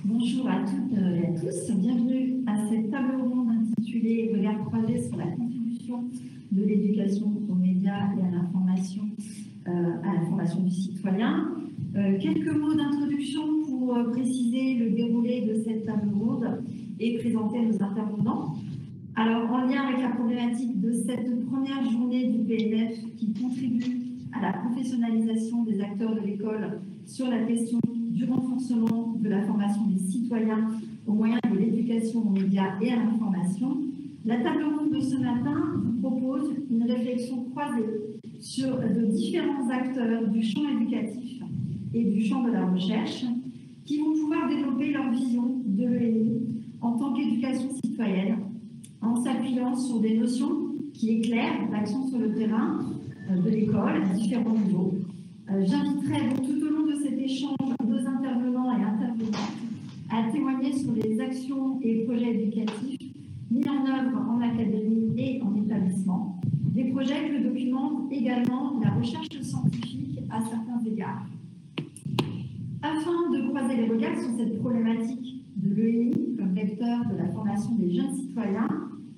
Bonjour à toutes et à tous, bienvenue à cette table ronde intitulée Regard croisé sur la contribution de l'éducation aux médias et à l'information du citoyen. Quelques mots d'introduction pour préciser le déroulé de cette table ronde et présenter nos intervenants. Alors, en lien avec la problématique de cette première journée du PNF qui contribue à la professionnalisation des acteurs de l'école sur la question du renforcement de la formation des citoyens au moyen de l'éducation aux médias et à l'information, la table ronde de ce matin vous propose une réflexion croisée sur de différents acteurs du champ éducatif et du champ de la recherche qui vont pouvoir développer leur vision de l'ENI en tant qu'éducation citoyenne en s'appuyant sur des notions qui éclairent l'action sur le terrain de l'école à différents niveaux. J'inviterai donc tout au long de cet échange deux intervenants et intervenantes à témoigner sur les actions et projets éducatifs mis en œuvre en académie et en établissement, des projets que documente également la recherche scientifique à certains égards. Afin de croiser les regards sur cette problématique de l'ENI comme vecteur de la formation des jeunes citoyens,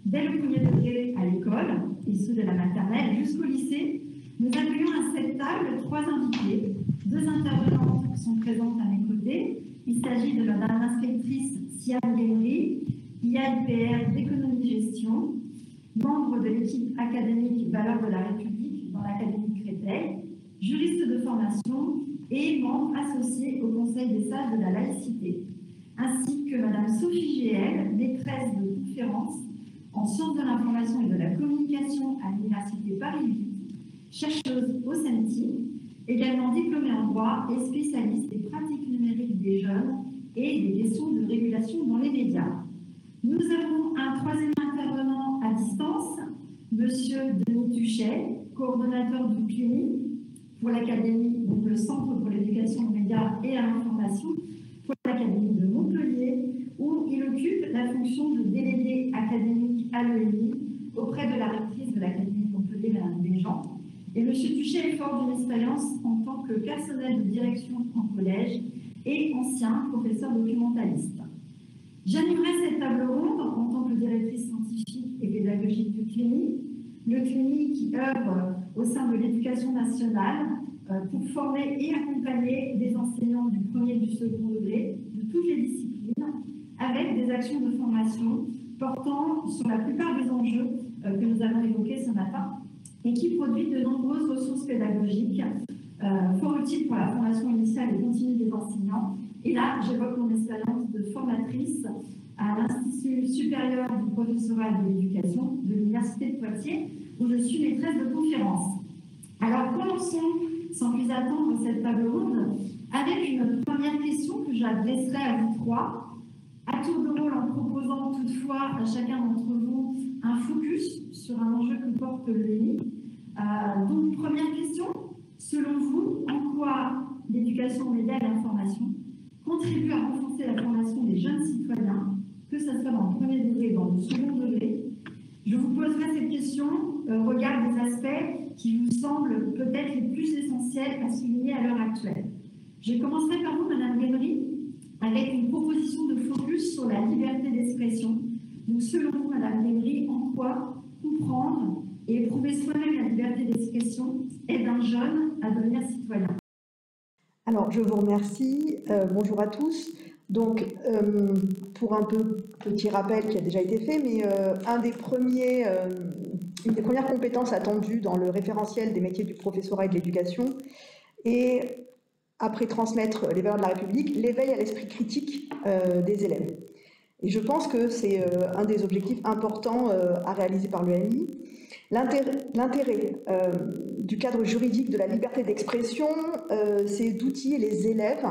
dès le premier degré à l'école, et ceux de la maternelle jusqu'au lycée, nous accueillons à cette table trois invités. Deux intervenantes sont présentes à mes côtés. Il s'agit de madame l'inspectrice Siam Guéry, IAIPR d'économie-gestion, membre de l'équipe académique Valeurs de la République dans l'Académie Créteil, juriste de formation et membre associé au Conseil des sages de la laïcité, ainsi que madame Sophie Géel, maîtresse de conférences en sciences de l'information et de la communication à l'Université Paris 8, chercheuse au CENTI, également diplômée en droit et spécialiste des pratiques numériques des jeunes et des questions de régulation dans les médias. Nous avons un troisième intervenant à distance, monsieur Denis Tuchet, coordonnateur du CLINI pour l'Académie, donc le Centre pour l'éducation aux médias et à l'information, pour l'Académie de Montpellier, où il occupe la fonction de délégué académique à l'ENI auprès de la rectrice de l'Académie de Montpellier, Mme Desjean. Et M. Tuchet est fort d'une expérience en tant que personnel de direction en collège et ancien professeur documentaliste. J'animerai cette table ronde en tant que directrice scientifique et pédagogique du CLINI, le CLINI qui œuvre au sein de l'éducation nationale pour former et accompagner des enseignants du premier et du second degré de toutes les disciplines avec des actions de formation portant sur la plupart des enjeux que nous avons évoqués ce matin et qui produit de nombreuses ressources pédagogiques fort utiles pour la formation initiale et continue des enseignants. Et là, j'évoque mon expérience de formatrice à l'Institut supérieur du professorat de l'éducation de l'Université de Poitiers, où je suis maîtresse de conférences. Alors, commençons sans plus attendre cette table ronde avec une première question que j'adresserai à vous trois, à tour de rôle en proposant toutefois à chacun d'entre vous un focus sur un enjeu que porte l'ENI. Donc, première question, selon vous, en quoi l'éducation aux médias et l'information contribue à renforcer la formation des jeunes citoyens, que ce soit dans le premier degré ou dans le second degré? Je vous poserai cette question au regard des aspects qui vous semblent peut-être les plus essentiels à souligner à l'heure actuelle. Je commencerai par vous, Madame Guéry, avec une proposition de focus sur la liberté d'expression. Donc, selon vous, Madame Guéry, en quoi comprendre et éprouver soi-même la liberté d'expression aide un jeune à devenir citoyen? Alors, je vous remercie. Bonjour à tous. Donc, pour un petit rappel qui a déjà été fait, mais une des premières compétences attendues dans le référentiel des métiers du professorat et de l'éducation est, après transmettre les valeurs de la République, l'éveil à l'esprit critique des élèves. Et je pense que c'est un des objectifs importants à réaliser par l'ENI. L'intérêt du cadre juridique de la liberté d'expression, c'est d'outiller les élèves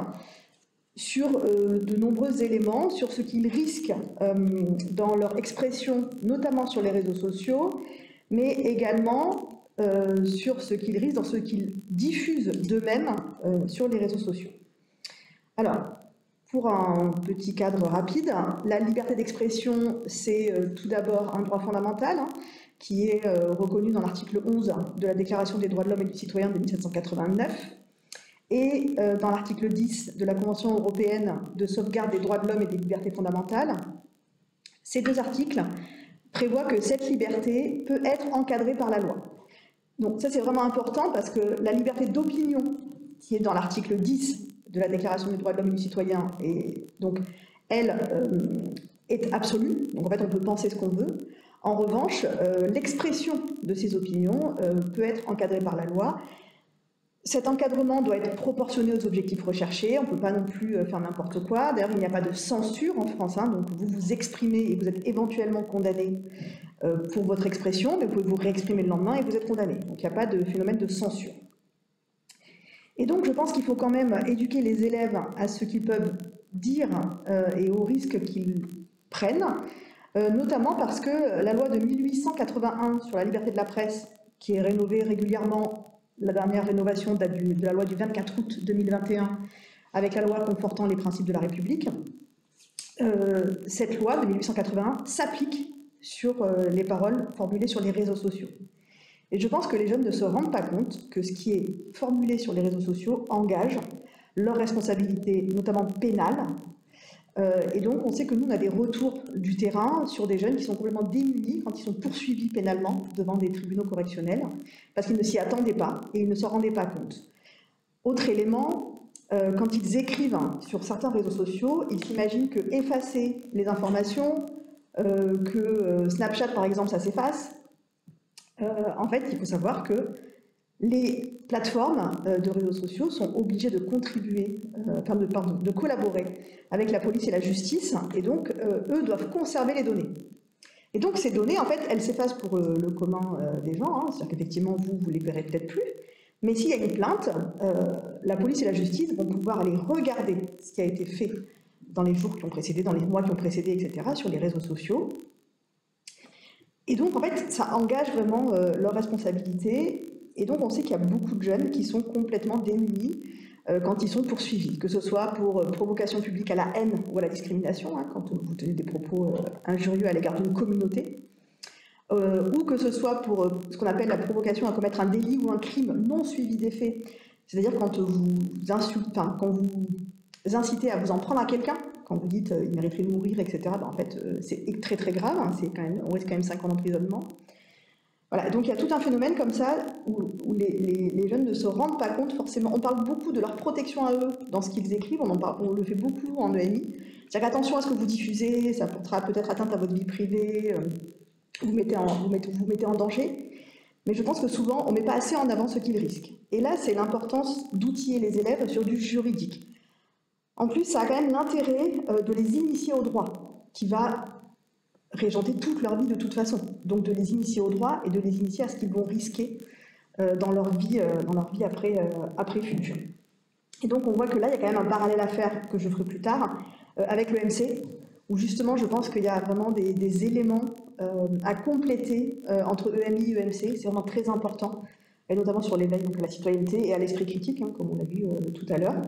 sur de nombreux éléments, sur ce qu'ils risquent dans leur expression, notamment sur les réseaux sociaux, mais également sur ce qu'ils risquent dans ce qu'ils diffusent d'eux-mêmes sur les réseaux sociaux. Alors, pour un petit cadre rapide, la liberté d'expression, c'est tout d'abord un droit fondamental qui est reconnu dans l'article 11 de la Déclaration des droits de l'homme et du citoyen de 1789. et dans l'article 10 de la Convention européenne de sauvegarde des droits de l'homme et des libertés fondamentales. Ces deux articles prévoient que cette liberté peut être encadrée par la loi. Donc ça, c'est vraiment important parce que la liberté d'opinion, qui est dans l'article 10 de la Déclaration des droits de l'homme et du citoyen, et donc elle est absolue. Donc en fait, on peut penser ce qu'on veut. En revanche, l'expression de ces opinions peut être encadrée par la loi. Cet encadrement doit être proportionné aux objectifs recherchés. On ne peut pas non plus faire n'importe quoi. D'ailleurs, il n'y a pas de censure en France. Donc vous vous exprimez et vous êtes éventuellement condamné pour votre expression, mais vous pouvez vous réexprimer le lendemain et vous êtes condamné. Donc il n'y a pas de phénomène de censure. Et donc je pense qu'il faut quand même éduquer les élèves à ce qu'ils peuvent dire et aux risques qu'ils prennent, notamment parce que la loi de 1881 sur la liberté de la presse, qui est rénovée régulièrement, la dernière rénovation date de la loi du 24 août 2021, avec la loi confortant les principes de la République, cette loi de 1881 s'applique sur les paroles formulées sur les réseaux sociaux. Et je pense que les jeunes ne se rendent pas compte que ce qui est formulé sur les réseaux sociaux engage leur responsabilité, notamment pénale. Et donc, on sait que nous, on a des retours du terrain sur des jeunes qui sont complètement démunis quand ils sont poursuivis pénalement devant des tribunaux correctionnels, parce qu'ils ne s'y attendaient pas et ils ne s'en rendaient pas compte. Autre élément, quand ils écrivent sur certains réseaux sociaux, ils s'imaginent que effacer les informations, que Snapchat, par exemple, ça s'efface. En fait, il faut savoir que les plateformes de réseaux sociaux sont obligées de contribuer, de collaborer avec la police et la justice, et donc eux doivent conserver les données. Et donc ces données, en fait, elles s'effacent pour le commun des gens, c'est-à-dire qu'effectivement, vous les verrez peut-être plus, mais s'il y a une plainte, la police et la justice vont pouvoir aller regarder ce qui a été fait dans les jours qui ont précédé, dans les mois qui ont précédé, etc., sur les réseaux sociaux. Et donc, en fait, ça engage vraiment leur responsabilité. Et donc, on sait qu'il y a beaucoup de jeunes qui sont complètement démunis quand ils sont poursuivis, que ce soit pour provocation publique à la haine ou à la discrimination, quand vous tenez des propos injurieux à l'égard d'une communauté, ou que ce soit pour ce qu'on appelle la provocation à commettre un délit ou un crime non suivi des faits, c'est-à-dire quand vous incitez à vous en prendre à quelqu'un, quand vous dites il mériterait de mourir, etc., en fait, c'est très très grave, on risque quand même 5 ans d'emprisonnement. Voilà, donc il y a tout un phénomène comme ça où les jeunes ne se rendent pas compte forcément. On parle beaucoup de leur protection à eux dans ce qu'ils écrivent, on le fait beaucoup en EMI. C'est-à-dire attention à ce que vous diffusez, ça portera peut-être atteinte à votre vie privée, vous mettez en danger. Mais je pense que souvent, on ne met pas assez en avant ce qu'ils risquent. Et là, c'est l'importance d'outiller les élèves sur du juridique. En plus, ça a quand même l'intérêt de les initier au droit, qui va régenter toute leur vie de toute façon. Donc de les initier au droit et de les initier à ce qu'ils vont risquer dans leur vie après future. Et donc on voit que là, il y a quand même un parallèle à faire, que je ferai plus tard, avec l'EMC, où justement je pense qu'il y a vraiment des éléments à compléter entre EMI et EMC. C'est vraiment très important, et notamment sur l'éveil à la citoyenneté et à l'esprit critique, comme on l'a vu tout à l'heure.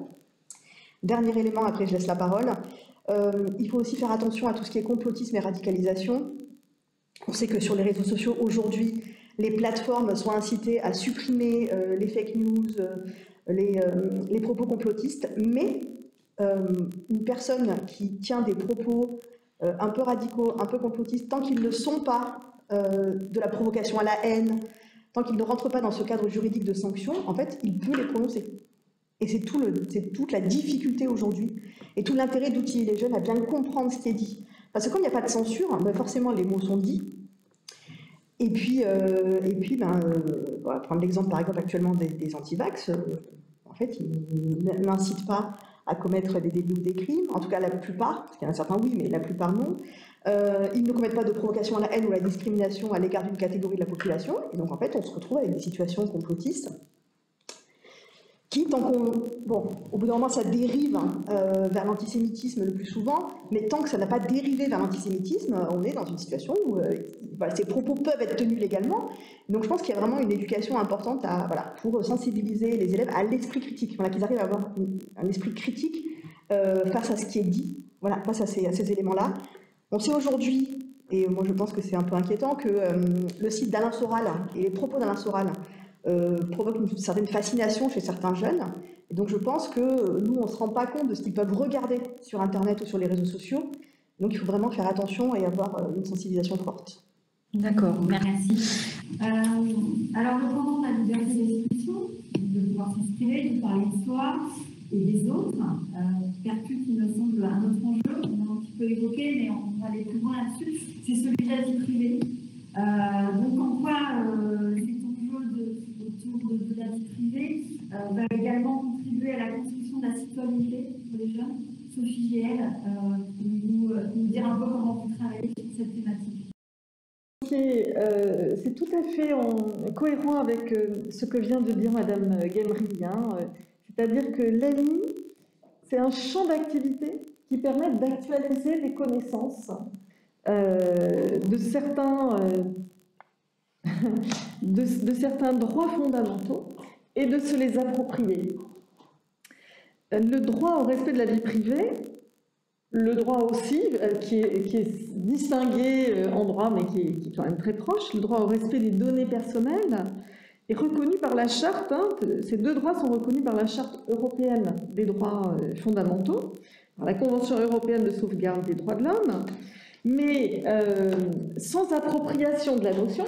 Dernier élément, après je laisse la parole. Il faut aussi faire attention à tout ce qui est complotisme et radicalisation. On sait que sur les réseaux sociaux, aujourd'hui, les plateformes sont incitées à supprimer les fake news, les propos complotistes, mais une personne qui tient des propos un peu radicaux, un peu complotistes, tant qu'ils ne sont pas de la provocation à la haine, tant qu'ils ne rentrent pas dans ce cadre juridique de sanction, en fait, il peut les prononcer. Et c'est toute la difficulté aujourd'hui et tout l'intérêt d'outiller les jeunes à bien comprendre ce qui est dit. Parce que comme il n'y a pas de censure, forcément les mots sont dits. Et puis voilà, prendre l'exemple par exemple actuellement des anti-vax, en fait, ils n'incitent pas à commettre des délits ou des crimes, en tout cas la plupart, parce qu'il y en a certains oui, mais la plupart non. Ils ne commettent pas de provocation à la haine ou à la discrimination à l'égard d'une catégorie de la population. Et donc en fait, on se retrouve avec des situations complotistes qui, au bout d'un moment, ça dérive vers l'antisémitisme le plus souvent, mais tant que ça n'a pas dérivé vers l'antisémitisme, on est dans une situation où ces propos peuvent être tenus légalement. Donc je pense qu'il y a vraiment une éducation importante pour sensibiliser les élèves à l'esprit critique, qu'ils arrivent à avoir un esprit critique face à ce qui est dit, face à ces éléments-là. On sait aujourd'hui, et moi je pense que c'est un peu inquiétant, que le site d'Alain Soral et les propos d'Alain Soral provoque une certaine fascination chez certains jeunes. Et donc je pense que nous, on ne se rend pas compte de ce qu'ils peuvent regarder sur Internet ou sur les réseaux sociaux. Donc il faut vraiment faire attention et avoir une sensibilisation forte. D'accord, merci. Alors le pendant de la liberté d'expression, de pouvoir s'exprimer, de parler de soi et des autres, percute, il me semble, un autre enjeu, on a un petit peu évoqué, mais on va aller plus loin là-dessus, c'est celui de la vie privée. Donc en quoi cet enjeu autour de la vie privée va également contribuer à la construction de la citoyenneté pour les jeunes. Sophie Giel, nous dire un peu comment vous travaillez sur cette thématique. C'est tout à fait cohérent avec ce que vient de dire Madame Guelmery. C'est-à-dire que l'ANI, c'est un champ d'activité qui permet d'actualiser les connaissances de certains droits fondamentaux et de se les approprier. Le droit au respect de la vie privée, le droit aussi, qui est distingué en droit, mais qui est quand même très proche, le droit au respect des données personnelles, est reconnu par la charte. Ces deux droits sont reconnus par la charte européenne des droits fondamentaux, par la Convention européenne de sauvegarde des droits de l'homme, mais sans appropriation de la notion.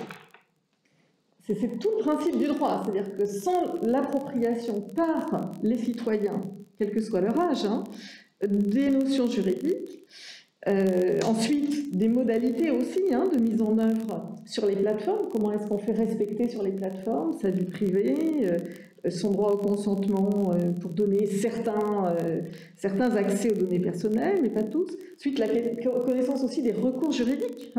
C'est tout le principe du droit, c'est-à-dire que sans l'appropriation par les citoyens, quel que soit leur âge, des notions juridiques, ensuite des modalités aussi de mise en œuvre sur les plateformes, comment est-ce qu'on fait respecter sur les plateformes sa vie privée, son droit au consentement pour donner certains accès aux données personnelles, mais pas tous. Ensuite, la connaissance aussi des recours juridiques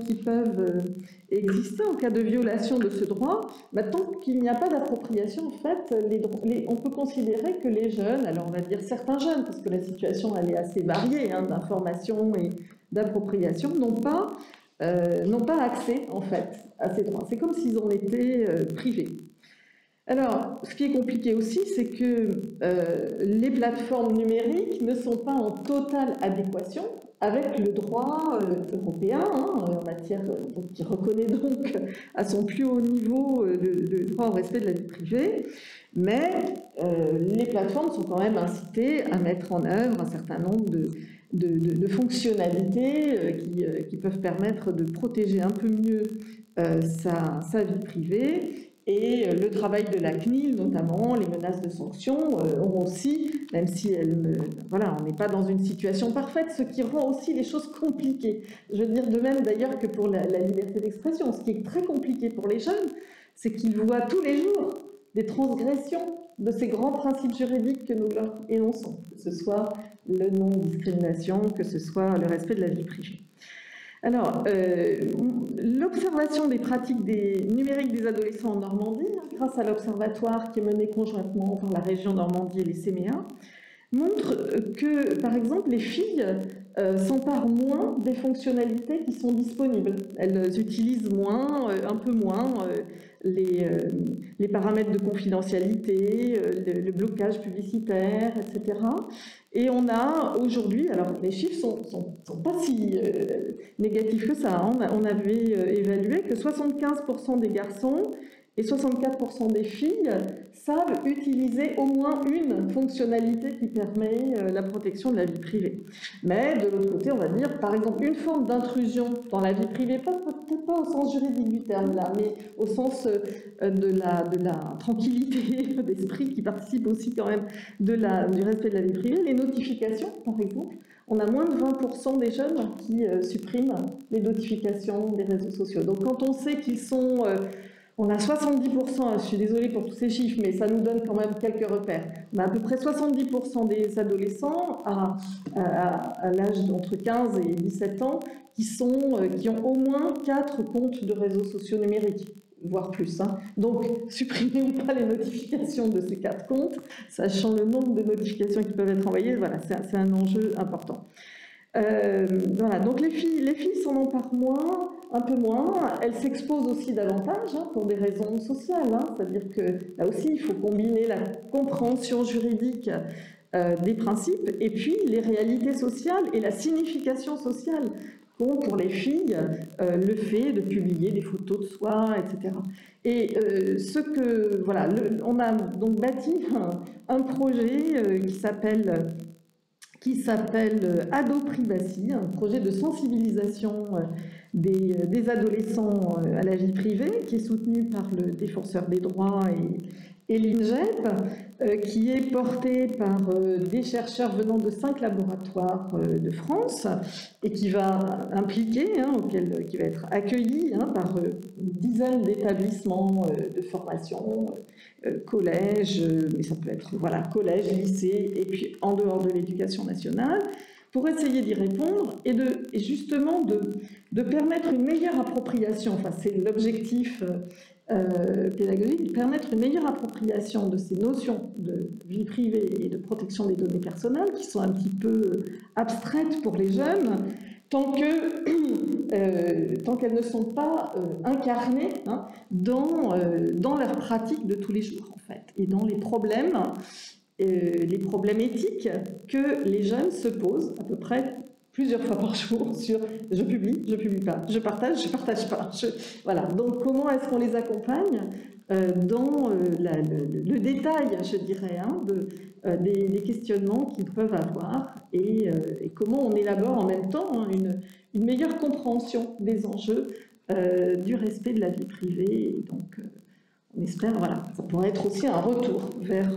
qui peuvent exister en cas de violation de ce droit. Tant qu'il n'y a pas d'appropriation, en fait, on peut considérer que les jeunes, alors on va dire certains jeunes, parce que la situation elle est assez variée d'information et d'appropriation, n'ont pas accès en fait à ces droits. C'est comme s'ils en étaient privés. Alors, ce qui est compliqué aussi, c'est que les plateformes numériques ne sont pas en totale adéquation avec le droit européen, en matière, qui reconnaît donc à son plus haut niveau le droit au respect de la vie privée, mais les plateformes sont quand même incitées à mettre en œuvre un certain nombre de fonctionnalités qui peuvent permettre de protéger un peu mieux sa vie privée. Et le travail de la CNIL, notamment, les menaces de sanctions, ont aussi, même si on n'est pas dans une situation parfaite, ce qui rend aussi les choses compliquées. Je veux dire, de même d'ailleurs que pour la liberté d'expression, ce qui est très compliqué pour les jeunes, c'est qu'ils voient tous les jours des transgressions de ces grands principes juridiques que nous leur énonçons, que ce soit le non-discrimination, que ce soit le respect de la vie privée. Alors, l'observation des pratiques numériques des adolescents en Normandie, grâce à l'observatoire qui est mené conjointement par la région Normandie et les CMEA, montre que, par exemple, les filles s'emparent moins des fonctionnalités qui sont disponibles. Elles utilisent un peu moins les paramètres de confidentialité, le blocage publicitaire, etc. Et on a aujourd'hui, alors les chiffres sont pas si négatifs que ça, on avait évalué que 75% des garçons et 64% des filles savent utiliser au moins une fonctionnalité qui permet la protection de la vie privée. Mais de l'autre côté, on va dire, par exemple, une forme d'intrusion dans la vie privée, peut-être pas au sens juridique du terme là, mais au sens de la tranquillité d'esprit qui participe aussi quand même du respect de la vie privée. Les notifications, par exemple, on a moins de 20% des jeunes qui suppriment les notifications des réseaux sociaux. Donc quand on sait qu'ils sont... on a 70%, je suis désolée pour tous ces chiffres, mais ça nous donne quand même quelques repères. On a à peu près 70% des adolescents à l'âge d'entre 15 et 17 ans qui ont au moins 4 comptes de réseaux sociaux numériques, voire plus. Donc, supprimez ou pas les notifications de ces 4 comptes, sachant le nombre de notifications qui peuvent être envoyées, voilà, c'est un enjeu important. Voilà, donc les filles s'en emparent un peu moins, elles s'exposent aussi davantage pour des raisons sociales, c'est-à-dire que là aussi il faut combiner la compréhension juridique des principes et puis les réalités sociales et la signification sociale qu'ont pour les filles le fait de publier des photos de soi, etc. Et voilà, on a donc bâti un projet qui s'appelle Ado Privacy, un projet de sensibilisation des adolescents à la vie privée, qui est soutenu par le Défenseur des droits et l'INGEP, qui est porté par des chercheurs venant de 5 laboratoires de France et qui va impliquer, qui va être accueilli par une dizaine d'établissements de formation, collège, mais ça peut être collège, lycée, et puis en dehors de l'éducation nationale, pour essayer d'y répondre et justement de permettre une meilleure appropriation, enfin c'est l'objectif pédagogique, de permettre une meilleure appropriation de ces notions de vie privée et de protection des données personnelles qui sont un petit peu abstraites pour les jeunes, tant qu'elles ne sont pas incarnées dans leur pratique de tous les jours, en fait, et dans les problèmes éthiques que les jeunes se posent à peu près plusieurs fois par jour sur « je publie pas, je partage pas ». Voilà. Donc, comment est-ce qu'on les accompagne dans le détail, je dirais, des questionnements qu'ils peuvent avoir et comment on élabore en même temps une meilleure compréhension des enjeux du respect de la vie privée. Et donc, on espère, ça pourrait être aussi un retour vers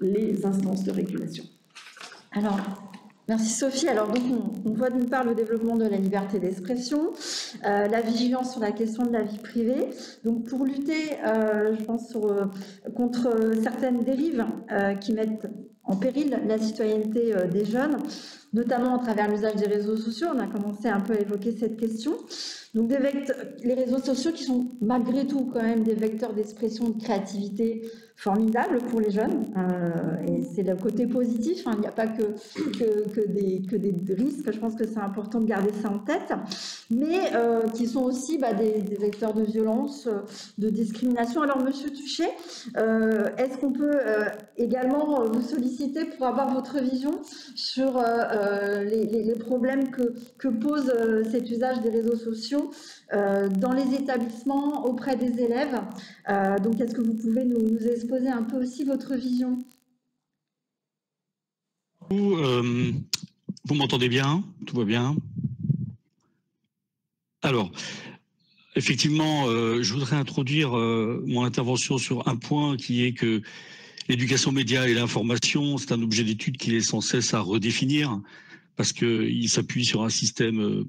les instances de régulation. Alors, merci Sophie. Alors, donc, on voit d'une part le développement de la liberté d'expression, la vigilance sur la question de la vie privée. Donc, pour lutter, je pense, contre certaines dérives qui mettent en péril la citoyenneté des jeunes, notamment à travers l'usage des réseaux sociaux. On a commencé un peu à évoquer cette question. Donc, les réseaux sociaux qui sont malgré tout quand même des vecteurs d'expression de créativité formidables pour les jeunes. Et c'est le côté positif. Il n'y a pas que des risques. Je pense que c'est important de garder ça en tête. Mais qui sont aussi des vecteurs de violence, de discrimination. Alors, Monsieur Tuchet, est-ce qu'on peut également vous solliciter pour avoir votre vision sur les problèmes que pose cet usage des réseaux sociaux dans les établissements, auprès des élèves. Donc, est-ce que vous pouvez nous exposer un peu aussi votre vision? Vous m'entendez bien? Tout va bien? Alors, effectivement, je voudrais introduire mon intervention sur un point qui est que l'éducation média et l'information, c'est un objet d'étude qu'il est sans cesse à redéfinir parce qu'il s'appuie sur un système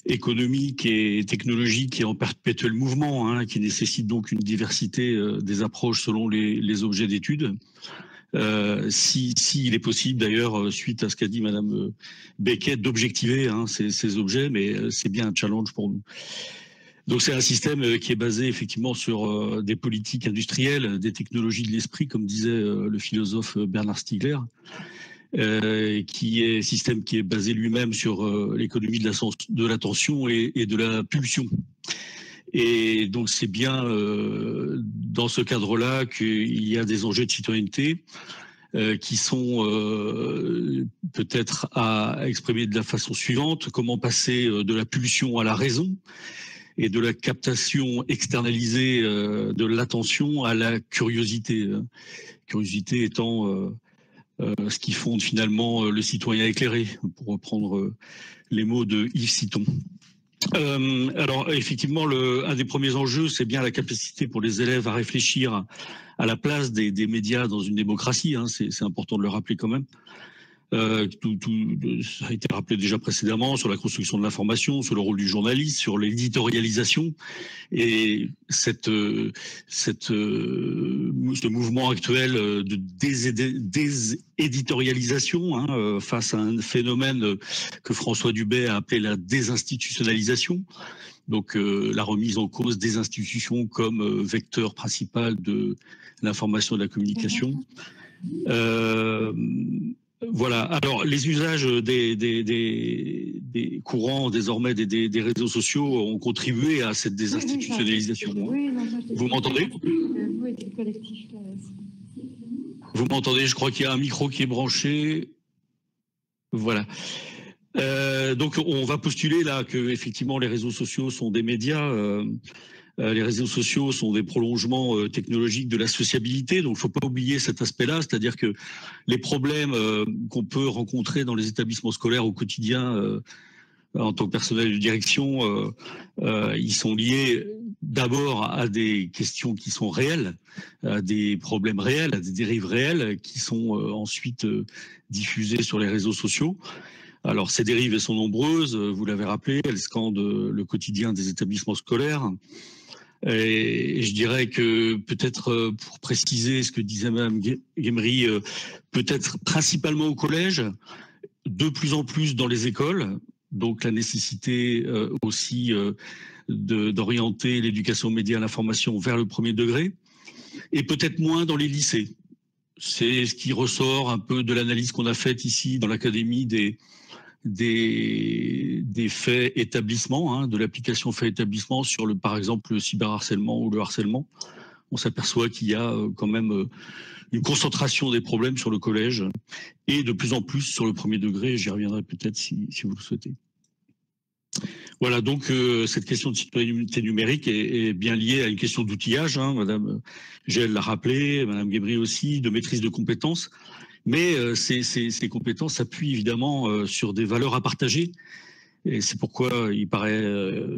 économique et technologique qui est en perpétuel mouvement, qui nécessite donc une diversité des approches selon les objets d'étude. S'il est possible d'ailleurs, suite à ce qu'a dit Madame Beckett, d'objectiver ces objets, mais c'est bien un challenge pour nous. Donc c'est un système qui est basé effectivement sur des politiques industrielles, des technologies de l'esprit, comme disait le philosophe Bernard Stiegler, qui est un système qui est basé lui-même sur l'économie de l'attention et de la pulsion. Et donc c'est bien dans ce cadre-là qu'il y a des enjeux de citoyenneté qui sont peut-être à exprimer de la façon suivante: comment passer de la pulsion à la raison et de la captation externalisée de l'attention à la curiosité. Curiosité étant ce qui fonde finalement le citoyen éclairé, pour reprendre les mots de Yves Citon. Alors effectivement, un des premiers enjeux, c'est bien la capacité pour les élèves à réfléchir à la place des médias dans une démocratie. C'est important de le rappeler quand même. Ça a été rappelé déjà précédemment sur la construction de l'information, sur le rôle du journaliste, sur l'éditorialisation et ce mouvement actuel de déséditorialisation face à un phénomène que François Dubet a appelé la désinstitutionnalisation. Donc la remise en cause des institutions comme vecteur principal de l'information et de la communication. Voilà. Alors, les usages des courants désormais des réseaux sociaux ont contribué à cette désinstitutionnalisation. Vous m'entendez? Vous m'entendez? Je crois qu'il y a un micro qui est branché. Voilà. Donc on va postuler là que effectivement les réseaux sociaux sont des médias. Les réseaux sociaux sont des prolongements technologiques de la sociabilité, donc il ne faut pas oublier cet aspect-là, c'est-à-dire que les problèmes qu'on peut rencontrer dans les établissements scolaires au quotidien en tant que personnel de direction, ils sont liés d'abord à des questions qui sont réelles, à des problèmes réels, à des dérives réelles qui sont ensuite diffusées sur les réseaux sociaux. Alors ces dérives, elles sont nombreuses, vous l'avez rappelé, elles scandent le quotidien des établissements scolaires. Et je dirais que peut-être pour préciser ce que disait Mme Guémery, peut-être principalement au collège, de plus en plus dans les écoles, donc la nécessité aussi d'orienter l'éducation aux médias et à l'information vers le premier degré, et peut-être moins dans les lycées. C'est ce qui ressort un peu de l'analyse qu'on a faite ici dans l'Académie des faits établissements, de l'application faits établissements sur par exemple le cyberharcèlement ou le harcèlement. On s'aperçoit qu'il y a quand même une concentration des problèmes sur le collège et de plus en plus sur le premier degré. J'y reviendrai peut-être si vous le souhaitez. Voilà, donc cette question de citoyenneté numérique est bien liée à une question d'outillage. Madame Gell l'a rappelé, Madame Guémery aussi, de maîtrise de compétences. Mais ces compétences s'appuient évidemment sur des valeurs à partager. Et c'est pourquoi il paraît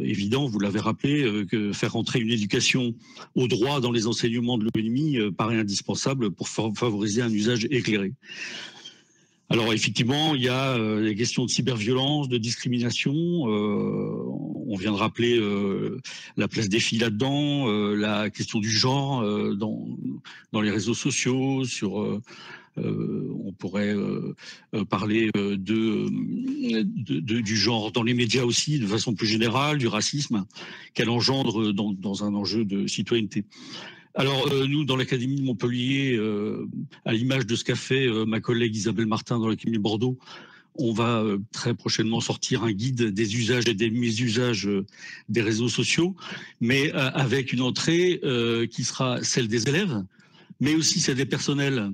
évident, vous l'avez rappelé, que faire entrer une éducation au droit dans les enseignements de l'ENI paraît indispensable pour favoriser un usage éclairé. Alors effectivement, il y a les questions de cyberviolence, de discrimination. On vient de rappeler la place des filles là-dedans, la question du genre dans les réseaux sociaux, on pourrait parler du genre dans les médias aussi, de façon plus générale, du racisme qu'elle engendre dans un enjeu de citoyenneté. Alors nous, dans l'Académie de Montpellier, à l'image de ce qu'a fait ma collègue Isabelle Martin dans l'Académie de Bordeaux, on va très prochainement sortir un guide des usages et des mésusages des réseaux sociaux, mais avec une entrée qui sera celle des élèves, mais aussi celle des personnels.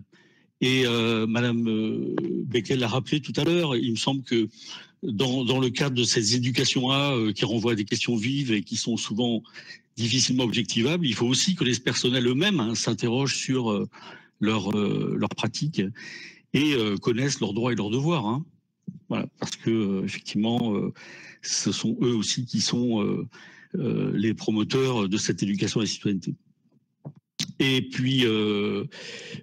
Et Madame Becquel l'a rappelé tout à l'heure, il me semble que dans le cadre de ces éducations-là qui renvoient à des questions vives et qui sont souvent difficilement objectivables, il faut aussi que les personnels eux-mêmes s'interrogent sur leurs pratiques et connaissent leurs droits et leurs devoirs. Voilà, parce que effectivement, ce sont eux aussi qui sont les promoteurs de cette éducation à la citoyenneté. Et puis,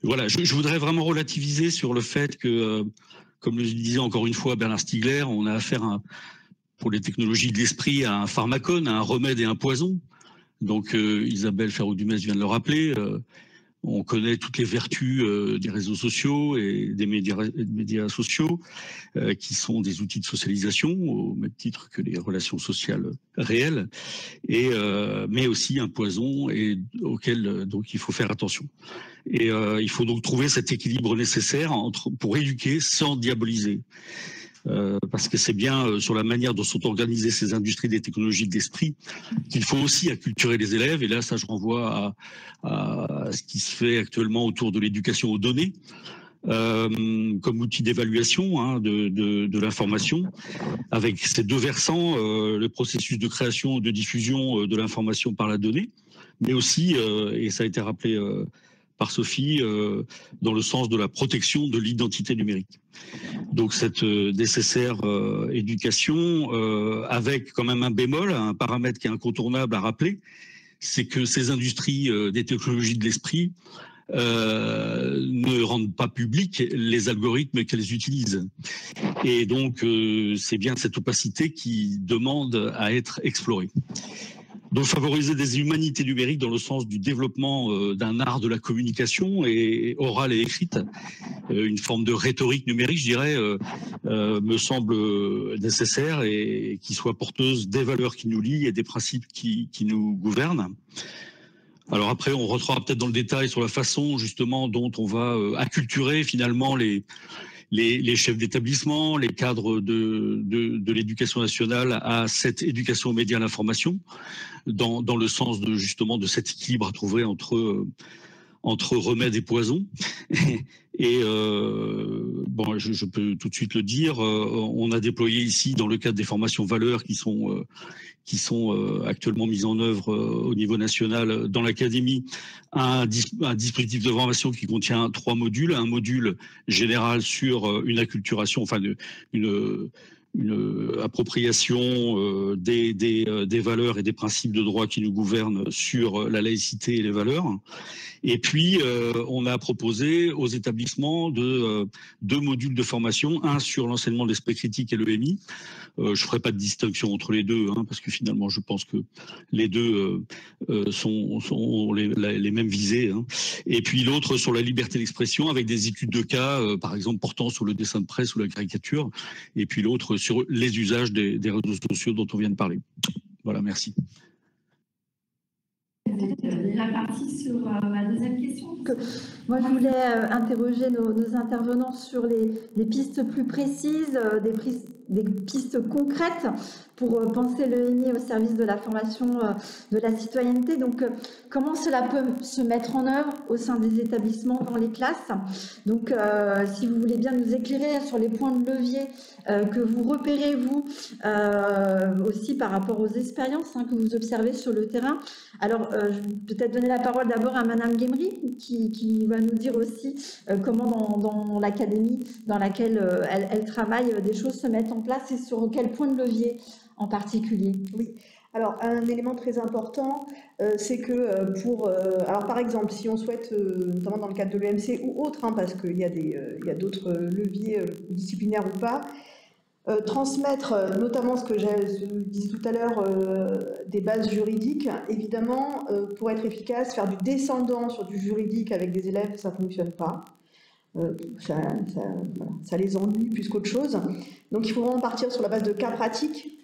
voilà, je voudrais vraiment relativiser sur le fait que, comme le disait encore une fois Bernard Stiegler, on a affaire pour les technologies de l'esprit à un pharmacone, à un remède et un poison. Donc Isabelle Ferraud-Dumès vient de le rappeler. On connaît toutes les vertus des réseaux sociaux et des médias sociaux qui sont des outils de socialisation au même titre que les relations sociales réelles, mais aussi un poison auquel donc il faut faire attention. Et il faut donc trouver cet équilibre nécessaire pour éduquer sans diaboliser. Parce que c'est bien sur la manière dont sont organisées ces industries des technologies de l'esprit qu'il faut aussi acculturer les élèves. Et là, ça, je renvoie à ce qui se fait actuellement autour de l'éducation aux données, comme outil d'évaluation de l'information, avec ces deux versants, le processus de création et de diffusion de l'information par la donnée, mais aussi, et ça a été rappelé par Sophie, dans le sens de la protection de l'identité numérique. Donc cette nécessaire éducation, avec quand même un bémol, un paramètre qui est incontournable à rappeler, c'est que ces industries des technologies de l'esprit ne rendent pas publics les algorithmes qu'elles utilisent. Et donc c'est bien cette opacité qui demande à être explorée. Donc favoriser des humanités numériques dans le sens du développement d'un art de la communication et orale et écrite, une forme de rhétorique numérique, je dirais, me semble nécessaire et qui soit porteuse des valeurs qui nous lient et des principes qui nous gouvernent. Alors après, on rentrera peut-être dans le détail sur la façon justement dont on va acculturer finalement les chefs d'établissement, les cadres de l'éducation nationale à cette éducation aux médias et à l'information, dans le sens justement de cet équilibre à trouver entre entre remède et poison. Et bon, je peux tout de suite le dire, on a déployé ici, dans le cadre des formations valeurs qui sont actuellement mises en œuvre au niveau national dans l'académie, un dispositif de formation qui contient 3 modules. Un module général sur une acculturation, enfin une appropriation des valeurs et des principes de droit qui nous gouvernent sur la laïcité et les valeurs. Et puis, on a proposé aux établissements 2 modules de formation, un sur l'enseignement de l'esprit critique et l'EMI. Je ne ferai pas de distinction entre les deux, parce que finalement, je pense que les deux sont les mêmes visées. Et puis l'autre sur la liberté d'expression, avec des études de cas, par exemple, portant sur le dessin de presse ou la caricature. Et puis l'autre sur les usages des réseaux sociaux dont on vient de parler. Voilà, merci. La partie sur ma deuxième question. Moi, je voulais interroger nos intervenants sur les pistes plus précises, des pistes concrètes pour penser l'EMI au service de la formation de la citoyenneté. Donc, comment cela peut se mettre en œuvre au sein des établissements, dans les classes? Donc, si vous voulez bien nous éclairer sur les points de levier que vous repérez, vous, aussi par rapport aux expériences que vous observez sur le terrain. Alors, je vais peut-être donner la parole d'abord à Madame Guémery, qui va nous dire aussi comment dans l'académie dans laquelle elle travaille, des choses se mettent en place et sur quel point de levier en particulier. Oui. Alors, un élément très important, c'est que alors par exemple, si on souhaite, notamment dans le cadre de l'EMC ou autre, parce qu'il y a d'autres leviers disciplinaires ou pas, transmettre notamment ce que je disais tout à l'heure, des bases juridiques, évidemment, pour être efficace, faire du descendant sur du juridique avec des élèves, ça ne fonctionne pas. Ça les ennuie plus qu'autre chose. Donc il faut vraiment partir sur la base de cas pratiques,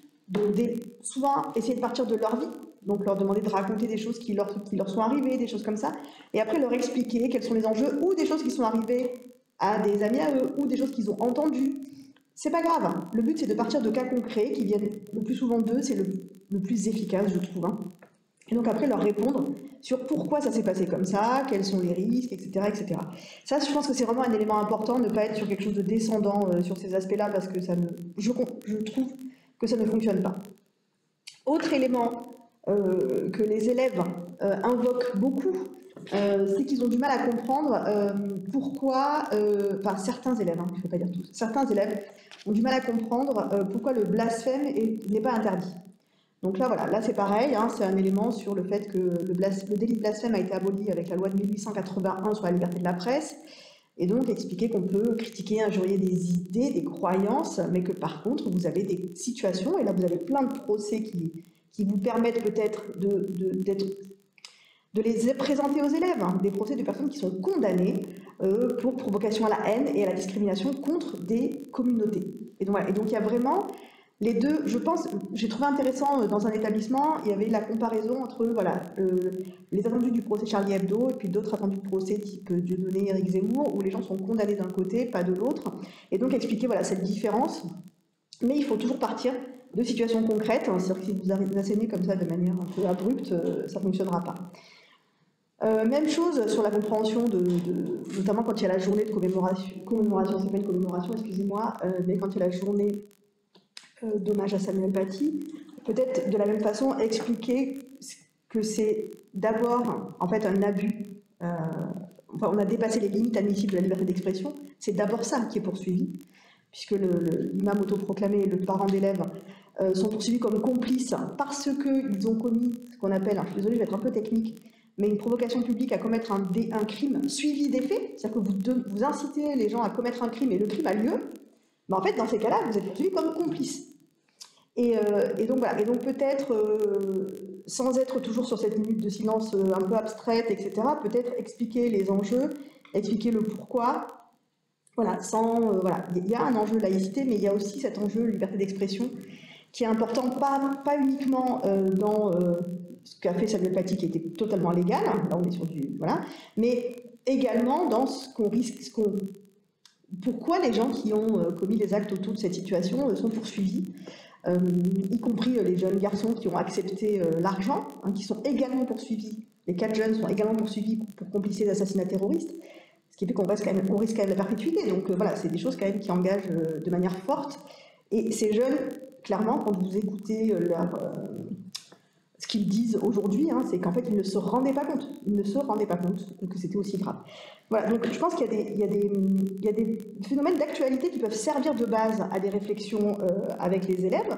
souvent essayer de partir de leur vie, donc leur demander de raconter des choses qui leur sont arrivées, des choses comme ça, et après leur expliquer quels sont les enjeux, ou des choses qui sont arrivées à des amis à eux, ou des choses qu'ils ont entendues. C'est pas grave, le but c'est de partir de cas concrets qui viennent le plus souvent d'eux, c'est le plus efficace, je trouve. Et donc après leur répondre sur pourquoi ça s'est passé comme ça, quels sont les risques, etc. etc. Ça, je pense que c'est vraiment un élément important, ne pas être sur quelque chose de descendant sur ces aspects-là, parce que je trouve que ça ne fonctionne pas. Autre élément que les élèves invoquent beaucoup, c'est qu'ils ont du mal à comprendre pourquoi, enfin certains élèves, je ne vais pas dire tous, certains élèves ont du mal à comprendre pourquoi le blasphème n'est pas interdit. Donc là, voilà, là c'est pareil, c'est un élément sur le fait que le délit de blasphème a été aboli avec la loi de 1881 sur la liberté de la presse, et donc expliquer qu'on peut critiquer, injurier des idées, des croyances, mais que par contre vous avez des situations, et là vous avez plein de procès qui vous permettent peut-être de les présenter aux élèves, des procès de personnes qui sont condamnées pour provocation à la haine et à la discrimination contre des communautés. Et donc voilà, et donc il y a vraiment les deux, je pense, j'ai trouvé intéressant dans un établissement, il y avait la comparaison entre les attendus du procès Charlie Hebdo et puis d'autres attendus de procès type Dieudonné, Éric Zemmour, où les gens sont condamnés d'un côté, pas de l'autre, et donc expliquer cette différence. Mais il faut toujours partir de situations concrètes, c'est-à-dire que si vous assénez comme ça de manière un peu abrupte, ça ne fonctionnera pas. Même chose sur la compréhension notamment quand il y a la journée de commémoration, c'est pas une commémoration, excusez-moi, mais quand il y a la journée d'hommage à Samuel Paty, peut-être de la même façon expliquer que c'est d'abord en fait un abus, on a dépassé les limites admissibles de la liberté d'expression, c'est d'abord ça qui est poursuivi, puisque l'imam autoproclamé et le parent d'élève sont poursuivis comme complices parce qu'ils ont commis ce qu'on appelle, je suis désolée, je vais être un peu technique, mais une provocation publique à commettre un crime suivi des faits, c'est-à-dire que vous incitez les gens à commettre un crime et le crime a lieu, mais en fait dans ces cas-là vous êtes poursuivis comme complices. Et donc voilà, et donc peut-être, sans être toujours sur cette minute de silence un peu abstraite, etc., peut-être expliquer les enjeux, expliquer le pourquoi. Voilà, il y a un enjeu de laïcité, mais il y a aussi cet enjeu de liberté d'expression qui est important, pas uniquement dans ce qu'a fait Samuel Paty, qui était totalement légal, là on est sur mais également dans ce qu'on risque, pourquoi les gens qui ont commis les actes autour de cette situation sont poursuivis, y compris les jeunes garçons qui ont accepté l'argent, qui sont également poursuivis Les 4 jeunes sont également poursuivis pour complicité d'assassinat terroriste, ce qui fait qu'on risque quand même la perpétuité. Donc voilà, c'est des choses quand même qui engagent de manière forte. Et ces jeunes, clairement, quand vous écoutez ce qu'ils disent aujourd'hui, hein, c'est qu'en fait, ils ne se rendaient pas compte. Ils ne se rendaient pas compte que c'était aussi grave. Voilà, donc je pense qu'il y a des phénomènes d'actualité qui peuvent servir de base à des réflexions avec les élèves,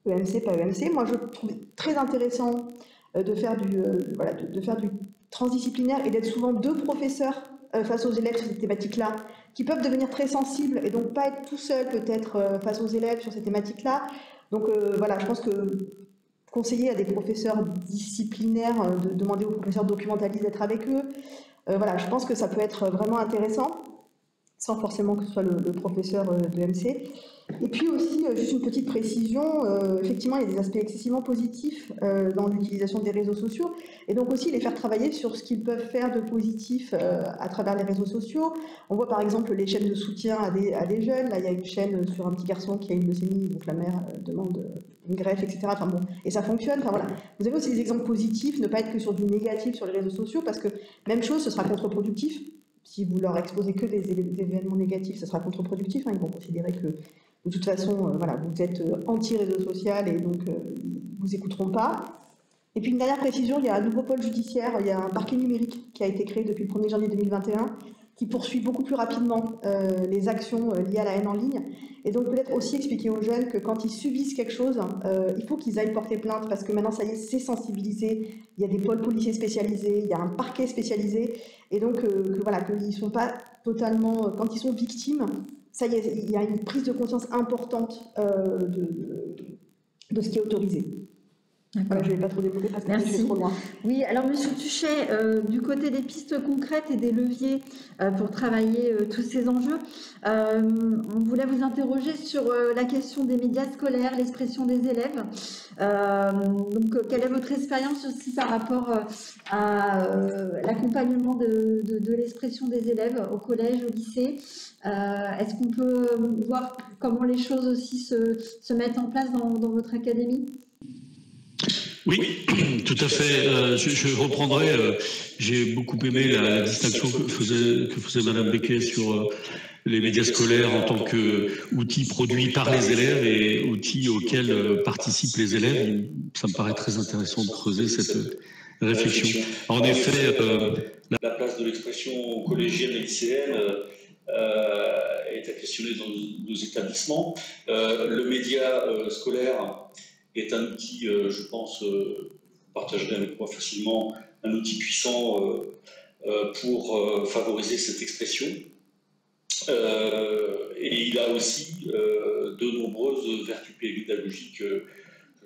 EMC, pas EMC. Moi, je trouve très intéressant de faire du transdisciplinaire et d'être souvent 2 professeurs face aux élèves sur cette thématique-là, qui peuvent devenir très sensibles et donc pas être tout seul peut-être face aux élèves sur ces thématiques-là. Donc voilà, je pense que conseiller à des professeurs disciplinaires, de demander aux professeurs documentalistes d'être avec eux, voilà, je pense que ça peut être vraiment intéressant, sans forcément que ce soit le professeur de MC. Et puis aussi, juste une petite précision, effectivement, il y a des aspects excessivement positifs dans l'utilisation des réseaux sociaux, et donc aussi les faire travailler sur ce qu'ils peuvent faire de positif à travers les réseaux sociaux. On voit par exemple les chaînes de soutien à des jeunes. Là, il y a une chaîne sur un petit garçon qui a une leucémie, donc la mère demande une greffe, etc. Enfin bon, et ça fonctionne. Enfin voilà. Vous avez aussi des exemples positifs, ne pas être que sur du négatif sur les réseaux sociaux, parce que même chose, ce sera contre-productif. Si vous leur exposez que des événements négatifs, ce sera contre-productif. Hein. Ils vont considérer que de toute façon, voilà, vous êtes anti-réseau social et donc ils ne vous écouteront pas. Et puis une dernière précision, il y a un nouveau pôle judiciaire, il y a un parquet numérique qui a été créé depuis le 1er janvier 2021, qui poursuit beaucoup plus rapidement les actions liées à la haine en ligne. Et donc peut-être aussi expliquer aux jeunes que quand ils subissent quelque chose, il faut qu'ils aillent porter plainte, parce que maintenant, ça y est, c'est sensibilisé. Il y a des pôles policiers spécialisés, il y a un parquet spécialisé. Et donc, voilà, qu'ils ne sont pas totalement... quand ils sont victimes, ça y est, il y a une prise de conscience importante de ce qui est autorisé. Voilà, je ne vais pas trop développer parce que je vais trop loin. Oui, alors Monsieur Tuchet, du côté des pistes concrètes et des leviers pour travailler tous ces enjeux, on voulait vous interroger sur la question des médias scolaires, l'expression des élèves. Donc, quelle est votre expérience aussi par rapport à l'accompagnement de l'expression des élèves au collège, au lycée? Est-ce qu'on peut voir comment les choses aussi se mettent en place dans votre académie? Oui, tout à fait. Je reprendrai, j'ai beaucoup aimé la distinction que faisait Madame Becquet sur les médias scolaires en tant qu'outils produits par les élèves et outils auxquels participent les élèves. Ça me paraît très intéressant de creuser cette réflexion. En effet, la place de l'expression collégienne et lycéenne est à questionner dans nos établissements. Le média scolaire est un outil, je pense, vous partagerez avec moi facilement, un outil puissant pour favoriser cette expression. Et il a aussi de nombreuses vertus pédagogiques que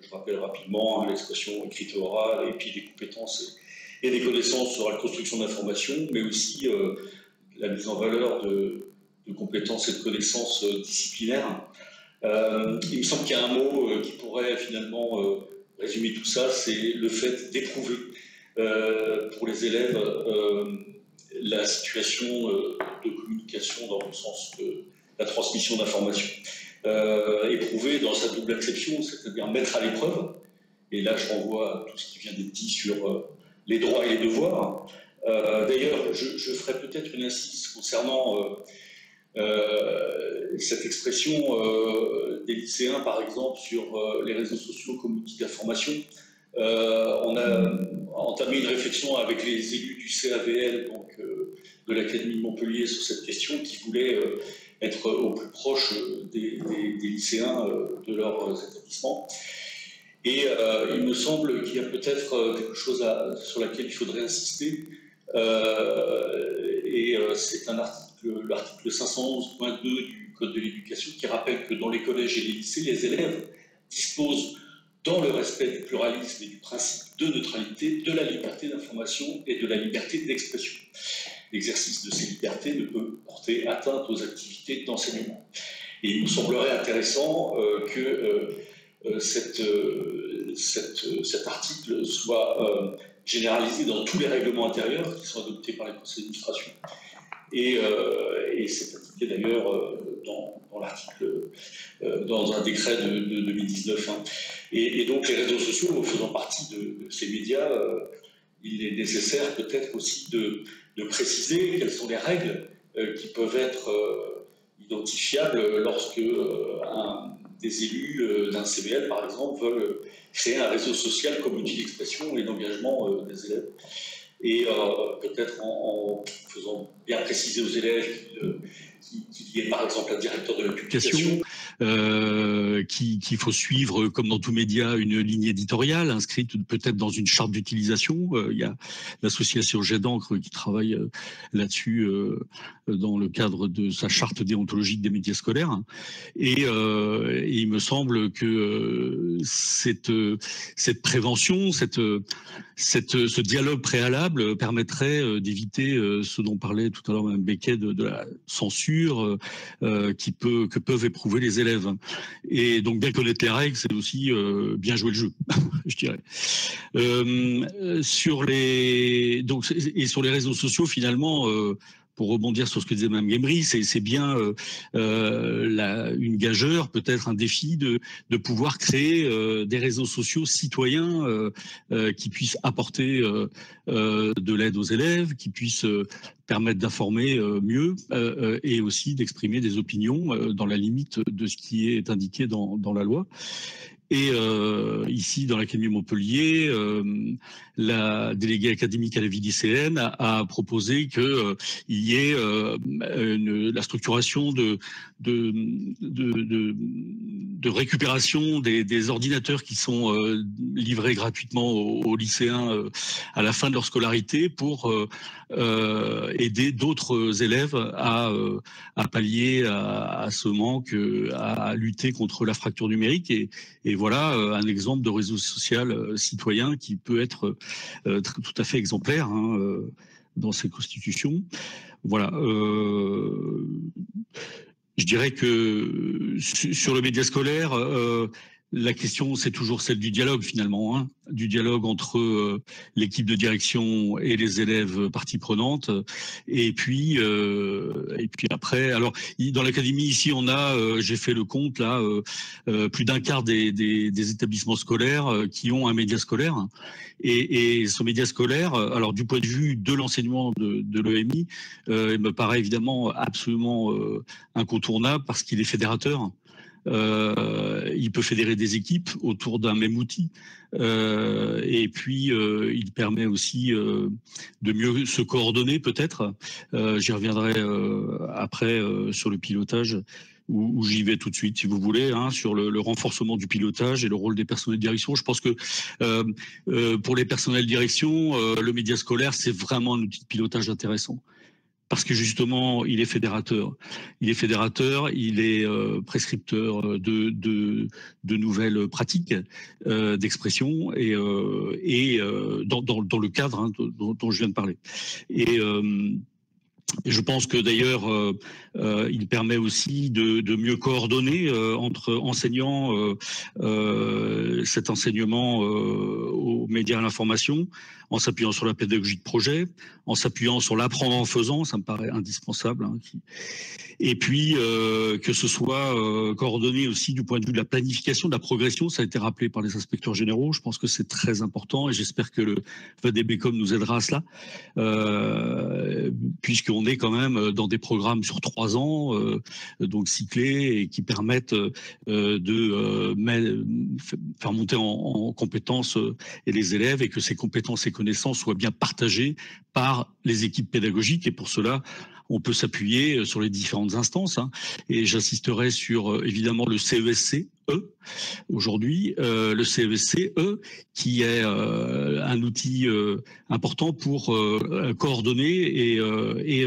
je rappelle rapidement, hein, l'expression écrite et orale, et puis des compétences et des connaissances sur la construction d'informations, mais aussi la mise en valeur de compétences et de connaissances disciplinaires. Il me semble qu'il y a un mot qui pourrait finalement résumer tout ça, c'est le fait d'éprouver pour les élèves la situation de communication dans le sens de la transmission d'informations. Éprouver dans sa double acception, c'est-à-dire mettre à l'épreuve, et là je renvoie à tout ce qui vient d'être dit sur les droits et les devoirs. D'ailleurs, je ferai peut-être une incise concernant cette expression des lycéens, par exemple, sur les réseaux sociaux comme outil d'information. On a entamé une réflexion avec les élus du CAVL, donc de l'Académie de Montpellier, sur cette question, qui voulait être au plus proche des lycéens de leurs établissements. Et il me semble qu'il y a peut-être quelque chose sur laquelle il faudrait insister. C'est un article, l'article 511.2 du Code de l'éducation, qui rappelle que dans les collèges et les lycées, les élèves disposent, dans le respect du pluralisme et du principe de neutralité, de la liberté d'information et de la liberté d'expression. L'exercice de ces libertés ne peut porter atteinte aux activités d'enseignement. Et il nous semblerait intéressant que cet article soit généralisé dans tous les règlements intérieurs qui sont adoptés par les conseils d'administration. Et c'est indiqué d'ailleurs dans l'article, dans un décret de 2019. Hein. Et donc les réseaux sociaux faisant partie de ces médias, il est nécessaire peut-être aussi de préciser quelles sont les règles qui peuvent être identifiables lorsque des élus d'un CBL, par exemple, veulent créer un réseau social comme outil d'expression et d'engagement des élèves. Et peut-être en faisant bien préciser aux élèves qu'il y ait par exemple un directeur de la publication, qu'il faut suivre, comme dans tout média, une ligne éditoriale inscrite peut-être dans une charte d'utilisation. Il y a l'association Jet d'encre qui travaille là-dessus dans le cadre de sa charte déontologique des médias scolaires. Et il me semble que cette prévention, ce dialogue préalable permettrait d'éviter ce dont parlait tout à l'heure Mme Becquet de la censure que peuvent éprouver les élèves. Et donc bien connaître les règles, c'est aussi bien jouer le jeu, je dirais. Sur les réseaux sociaux, finalement, pour rebondir sur ce que disait Mme Guémery, c'est bien une gageure, peut-être un défi de pouvoir créer des réseaux sociaux citoyens qui puissent apporter de l'aide aux élèves, qui puissent permettre d'informer mieux et aussi d'exprimer des opinions dans la limite de ce qui est indiqué dans la loi. Et ici, dans l'Académie Montpellier, la déléguée académique à la vie lycéenne a proposé qu'il y ait la structuration de récupération des ordinateurs qui sont livrés gratuitement aux lycéens à la fin de leur scolarité pour aider d'autres élèves à pallier à ce manque, à lutter contre la fracture numérique. Et voilà un exemple de réseau social citoyen qui peut être tout à fait exemplaire dans ces constitutions. Voilà. Je dirais que sur le média scolaire, la question, c'est toujours celle du dialogue finalement, du dialogue entre l'équipe de direction et les élèves parties prenantes. Et puis après, alors dans l'académie ici, on a, j'ai fait le compte là, plus d'un quart des établissements scolaires qui ont un média scolaire. Et ce média scolaire, alors du point de vue de l'enseignement de l'EMI, il me paraît évidemment absolument incontournable parce qu'il est fédérateur. Il peut fédérer des équipes autour d'un même outil et puis il permet aussi de mieux se coordonner peut-être. J'y reviendrai après sur le pilotage où j'y vais tout de suite si vous voulez, sur le renforcement du pilotage et le rôle des personnels de direction. Je pense que pour les personnels de direction, le média scolaire c'est vraiment un outil de pilotage intéressant. Parce que justement, il est fédérateur. Il est prescripteur de nouvelles pratiques d'expression et dans le cadre dont je viens de parler. Et je pense que d'ailleurs, il permet aussi de mieux coordonner entre enseignants cet enseignement aux médias et à l'information, en s'appuyant sur la pédagogie de projet, en s'appuyant sur l'apprendre en faisant, ça me paraît indispensable. Et puis que ce soit coordonné aussi du point de vue de la planification, de la progression, ça a été rappelé par les inspecteurs généraux, je pense que c'est très important et j'espère que le VADEBECOM nous aidera à cela, puisqu'on est quand même dans des programmes sur 3 ans, donc cyclés et qui permettent de faire monter en compétences les élèves et que ces compétences et connaissances soient bien partagées par les équipes pédagogiques et pour cela, on peut s'appuyer sur les différentes instances. Et j'insisterai sur évidemment le CESC aujourd'hui, le CESC qui est un outil important pour coordonner et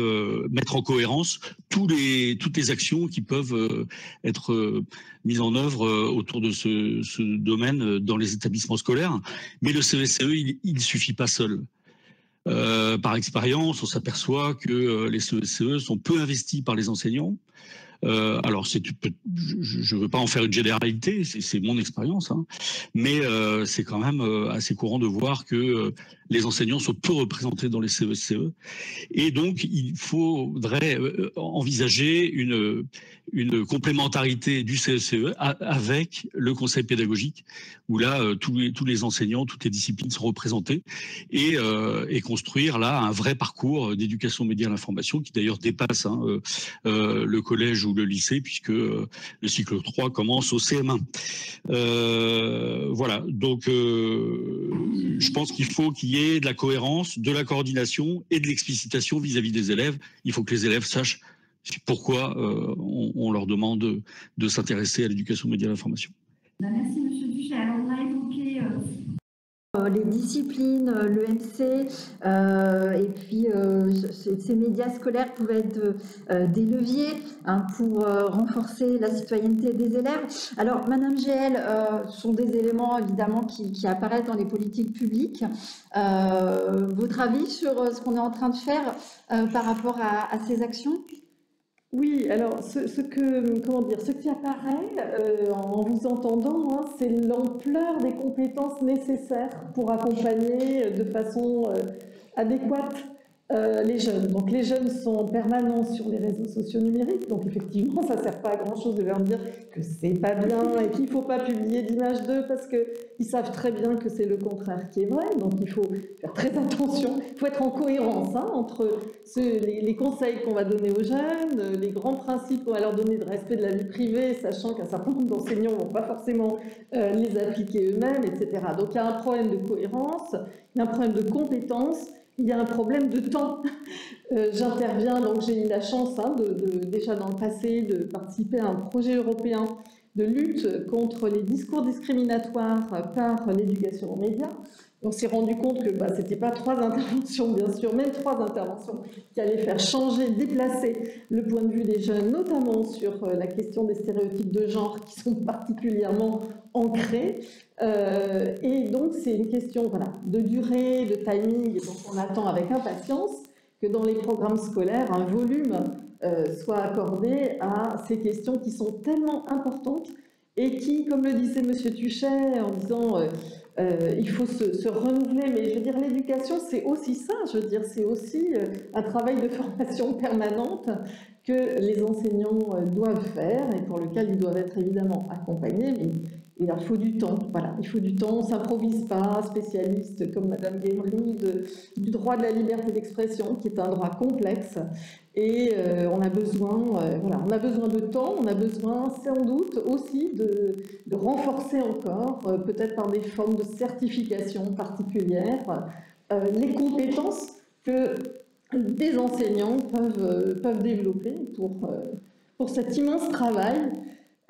mettre en cohérence toutes les actions qui peuvent être mises en œuvre autour de ce domaine dans les établissements scolaires. Mais le CESC, il ne suffit pas seul. Par expérience, on s'aperçoit que les CESE sont peu investis par les enseignants. Alors, je ne veux pas en faire une généralité, c'est mon expérience, hein, mais c'est quand même assez courant de voir que les enseignants sont peu représentés dans les CESCE. Et donc, il faudrait envisager une complémentarité du CESCE avec le conseil pédagogique, où là, tous les enseignants, toutes les disciplines sont représentées, et construire là un vrai parcours d'éducation média à l'information, qui d'ailleurs dépasse le collège ou le lycée, puisque le cycle 3 commence au CM1. Voilà, donc je pense qu'il faut qu'il y ait de la cohérence, de la coordination et de l'explicitation vis-à-vis des élèves. Il faut que les élèves sachent pourquoi on leur demande de s'intéresser à l'éducation média à l'information. Merci Monsieur Duchet. Alors on a évoqué les disciplines, l'EMC, et puis ces médias scolaires pouvaient être des leviers pour renforcer la citoyenneté des élèves. Alors, Madame GL, sont des éléments évidemment qui apparaissent dans les politiques publiques. Votre avis sur ce qu'on est en train de faire par rapport à ces actions ? Oui, alors ce qui apparaît en vous entendant, c'est l'ampleur des compétences nécessaires pour accompagner de façon adéquate les jeunes. Donc les jeunes sont en permanence sur les réseaux sociaux numériques, donc effectivement ça ne sert pas à grand chose de leur dire que c'est pas bien et qu'il ne faut pas publier d'images d'eux parce qu'ils savent très bien que c'est le contraire qui est vrai, donc il faut faire très attention, il faut être en cohérence entre les conseils qu'on va donner aux jeunes, les grands principes qu'on va leur donner de respect de la vie privée, sachant qu'un certain nombre d'enseignants ne vont pas forcément les appliquer eux-mêmes, etc. Donc il y a un problème de cohérence, il y a un problème de compétence, il y a un problème de temps. J'interviens, donc j'ai eu la chance déjà dans le passé de participer à un projet européen de lutte contre les discours discriminatoires par l'éducation aux médias. On s'est rendu compte que ce n'était pas 3 interventions, bien sûr, mais 3 interventions qui allaient faire changer, déplacer le point de vue des jeunes, notamment sur la question des stéréotypes de genre qui sont particulièrement ancrés. Et donc, c'est une question de durée, de timing, et donc on attend avec impatience que dans les programmes scolaires, un volume soit accordé à ces questions qui sont tellement importantes et qui, comme le disait M. Tuchet en disant il faut se renouveler, mais je veux dire l'éducation c'est aussi ça, je veux dire c'est aussi un travail de formation permanente que les enseignants doivent faire et pour lequel ils doivent être évidemment accompagnés, mais il leur faut du temps, voilà, il faut du temps, on ne s'improvise pas, spécialiste comme Madame Guémery du droit de la liberté d'expression, qui est un droit complexe, et on a besoin de temps, on a besoin sans doute aussi de renforcer encore, peut-être par des formes de certification particulières, les compétences que des enseignants peuvent développer pour cet immense travail.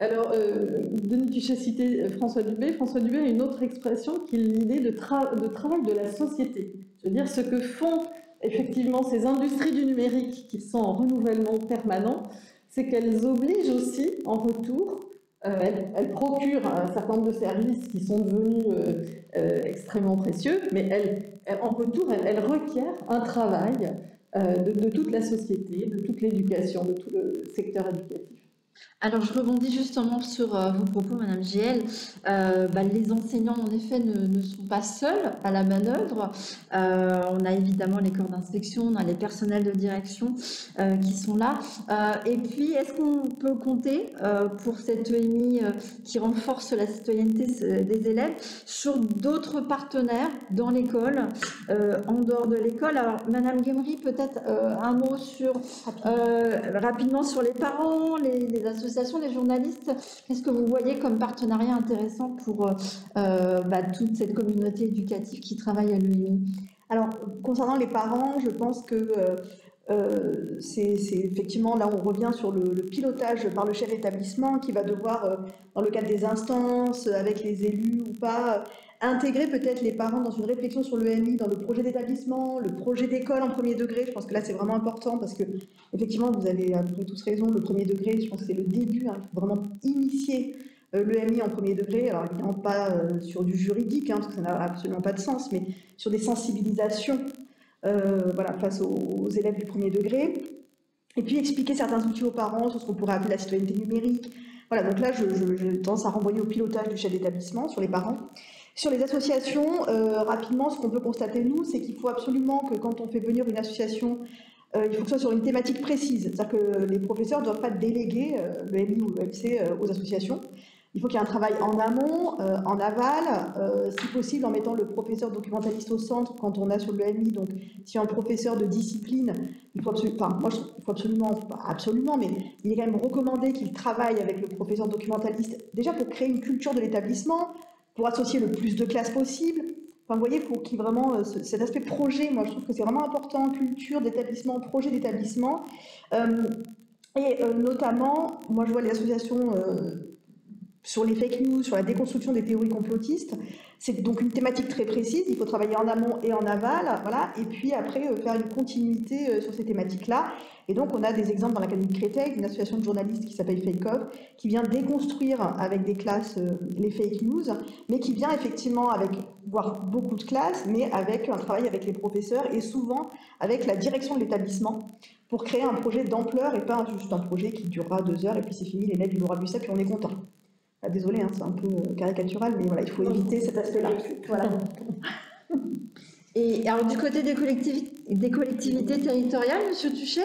Alors, Denis Tuchet citait François Dubé. François Dubé a une autre expression qui est l'idée de travail de la société. Je veux dire, ce que font effectivement ces industries du numérique qui sont en renouvellement permanent, c'est qu'elles obligent aussi en retour, elles procurent un certain nombre de services qui sont devenus extrêmement précieux, mais en retour, elles requièrent un travail de toute la société, de toute l'éducation, de tout le secteur éducatif. Alors, je rebondis justement sur vos propos, Madame GL. Les enseignants, en effet, ne sont pas seuls à la manœuvre. On a évidemment les corps d'inspection, on a les personnels de direction qui sont là. Et puis, est-ce qu'on peut compter pour cette EMI qui renforce la citoyenneté des élèves sur d'autres partenaires dans l'école, en dehors de l'école? Alors, Madame Guémery, peut-être un mot rapidement sur les parents, les associations, les journalistes. Qu'est-ce que vous voyez comme partenariat intéressant pour toute cette communauté éducative qui travaille à l'EMI? Alors, concernant les parents, je pense que c'est effectivement, là on revient sur le pilotage par le chef d'établissement qui va devoir, dans le cadre des instances, avec les élus ou pas, intégrer peut-être les parents dans une réflexion sur l'EMI, dans le projet d'établissement, le projet d'école en premier degré. Je pense que là c'est vraiment important parce que effectivement vous avez à peu près tous raison, le premier degré, je pense que c'est le début, il faut vraiment initier l'EMI en premier degré, alors évidemment pas sur du juridique, parce que ça n'a absolument pas de sens, mais sur des sensibilisations face aux élèves du premier degré. Et puis expliquer certains outils aux parents sur ce qu'on pourrait appeler la citoyenneté numérique. Voilà, donc là, j'ai tendance à renvoyer au pilotage du chef d'établissement sur les parents. Sur les associations, rapidement, ce qu'on peut constater, nous, c'est qu'il faut absolument que quand on fait venir une association, il faut que ce soit sur une thématique précise. C'est-à-dire que les professeurs ne doivent pas déléguer le MI ou le MC aux associations. Il faut qu'il y ait un travail en amont, en aval, si possible en mettant le professeur documentaliste au centre quand on a sur le MI. Donc, si un professeur de discipline, il faut absolument, mais il est quand même recommandé qu'il travaille avec le professeur documentaliste, déjà pour créer une culture de l'établissement, pour associer le plus de classes possible. Enfin, vous voyez, il faut qu'il y ait vraiment cet aspect projet. Moi, je trouve que c'est vraiment important, culture d'établissement, projet d'établissement. Notamment, moi, je vois les associations sur les fake news, sur la déconstruction des théories complotistes. C'est donc une thématique très précise. Il faut travailler en amont et en aval, voilà. Et puis après, faire une continuité sur ces thématiques-là. Et donc, on a des exemples dans l'Académie de Créteil, d'une association de journalistes qui s'appelle Fake Off, qui vient déconstruire avec des classes les fake news, mais qui vient effectivement avec, voire beaucoup de classes, mais avec un travail avec les professeurs et souvent avec la direction de l'établissement pour créer un projet d'ampleur et pas juste un projet qui durera 2 heures et puis c'est fini, l'élève il aura vu ça puis on est content. Ah, désolé, hein, c'est un peu caricatural, mais voilà, il faut éviter cet aspect-là. Voilà. Et alors du côté des collectivités territoriales, Monsieur Tuchet,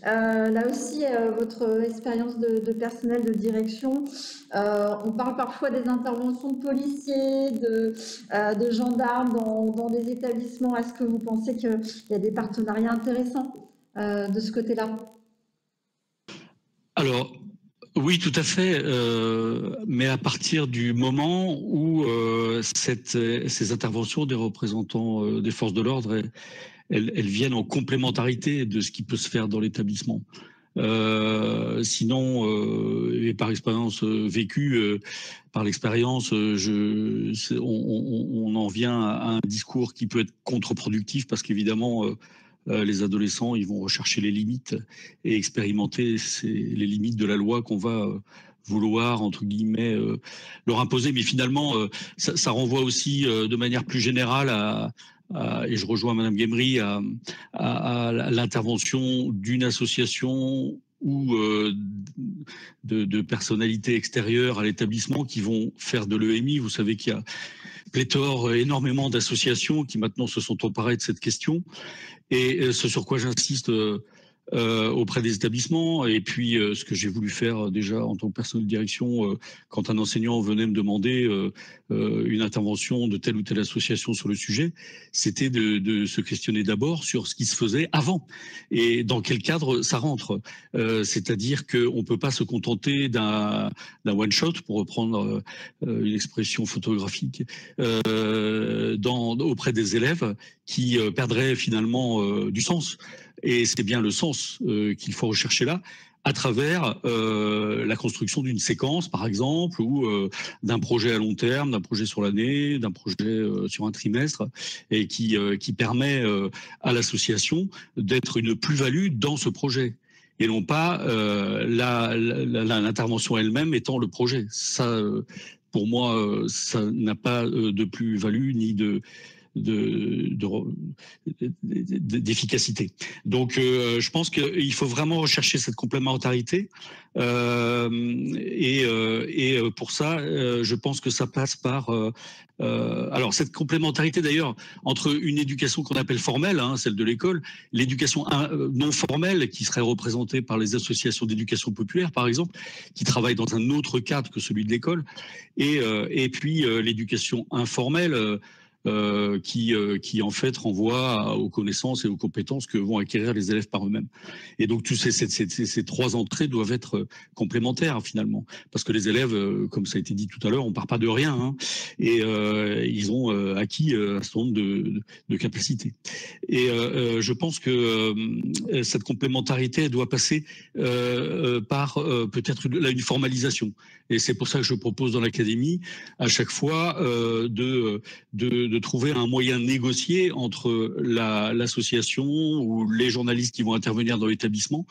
là aussi, votre expérience de personnel de direction, on parle parfois des interventions de policiers, de gendarmes dans des établissements. Est-ce que vous pensez qu'il y a des partenariats intéressants de ce côté-là? Alors, oui, tout à fait, mais à partir du moment où ces interventions des représentants des forces de l'ordre, elles viennent en complémentarité de ce qui peut se faire dans l'établissement. Sinon, et par expérience vécue, par l'expérience, on en vient à un discours qui peut être contre-productif parce qu'évidemment, les adolescents, ils vont rechercher les limites et expérimenter les limites de la loi qu'on va vouloir, entre guillemets, leur imposer. Mais finalement, ça renvoie aussi de manière plus générale et je rejoins Madame Guémery, à l'intervention d'une association ou de personnalités extérieures à l'établissement qui vont faire de l'EMI. Vous savez qu'il y a pléthore, énormément d'associations qui maintenant se sont emparées de cette question. Et ce sur quoi j'insiste auprès des établissements, et puis ce que j'ai voulu faire déjà en tant que personnel de direction, quand un enseignant venait me demander une intervention de telle ou telle association sur le sujet, c'était de se questionner d'abord sur ce qui se faisait avant et dans quel cadre ça rentre. C'est-à-dire qu'on ne peut pas se contenter d'un one-shot, pour reprendre une expression photographique, auprès des élèves qui perdraient finalement du sens. Et c'est bien le sens qu'il faut rechercher là, à travers la construction d'une séquence, par exemple, ou d'un projet à long terme, d'un projet sur l'année, d'un projet sur un trimestre, et qui permet à l'association d'être une plus-value dans ce projet. Et non pas l'intervention elle-même étant le projet. Ça, pour moi, ça n'a pas de plus-value ni d'efficacité. Donc, je pense qu'il faut vraiment rechercher cette complémentarité. Et pour ça, je pense que ça passe par... alors, cette complémentarité, d'ailleurs, entre une éducation qu'on appelle formelle, hein, celle de l'école, l'éducation non formelle, qui serait représentée par les associations d'éducation populaire, par exemple, qui travaillent dans un autre cadre que celui de l'école, et puis l'éducation informelle, qui en fait renvoie aux connaissances et aux compétences que vont acquérir les élèves par eux-mêmes. Et donc tous ces trois entrées doivent être complémentaires finalement, parce que les élèves, comme ça a été dit tout à l'heure, on part pas de rien, hein, et ils ont acquis un certain nombre de capacités. Et je pense que cette complémentarité elle doit passer par peut-être une formalisation. Et c'est pour ça que je propose dans l'académie à chaque fois de trouver un moyen négocié entre l'association ou les journalistes qui vont intervenir dans l'établissement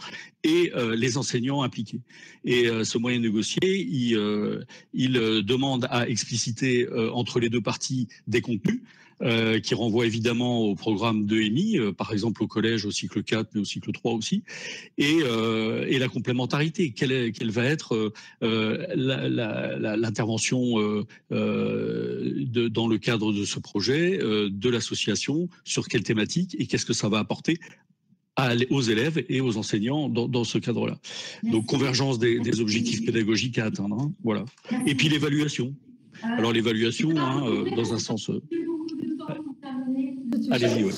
et les enseignants impliqués. Et ce moyen négocié, il demande à expliciter entre les deux parties des contenus, qui renvoie évidemment au programme d'EMI, par exemple au collège, au cycle 4, mais au cycle 3 aussi, et la complémentarité. Quelle va être l'intervention dans le cadre de ce projet, de l'association, sur quelle thématique, et qu'est-ce que ça va apporter aux élèves et aux enseignants dans ce cadre-là. Donc, convergence des objectifs pédagogiques à atteindre. Hein, voilà. Et puis l'évaluation. Alors, l'évaluation, dans un sens... Allez-y, oui.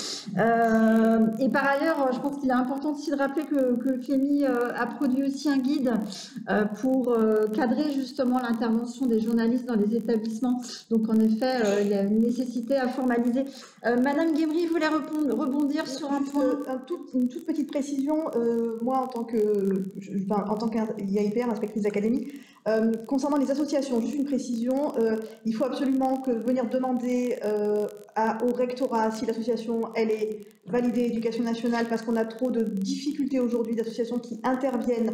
Et par ailleurs, je pense qu'il est important aussi de rappeler que FEMI a produit aussi un guide pour cadrer justement l'intervention des journalistes dans les établissements. Donc en effet, il y a une nécessité à formaliser. Madame Guémery voulait rebondir sur un point. Une toute petite précision. Moi, en tant qu'IAIPR, inspectrice d'académie, concernant les associations, juste une précision, il faut absolument venir demander au rectorat si l'association elle est validée éducation nationale, parce qu'on a trop de difficultés aujourd'hui d'associations qui interviennent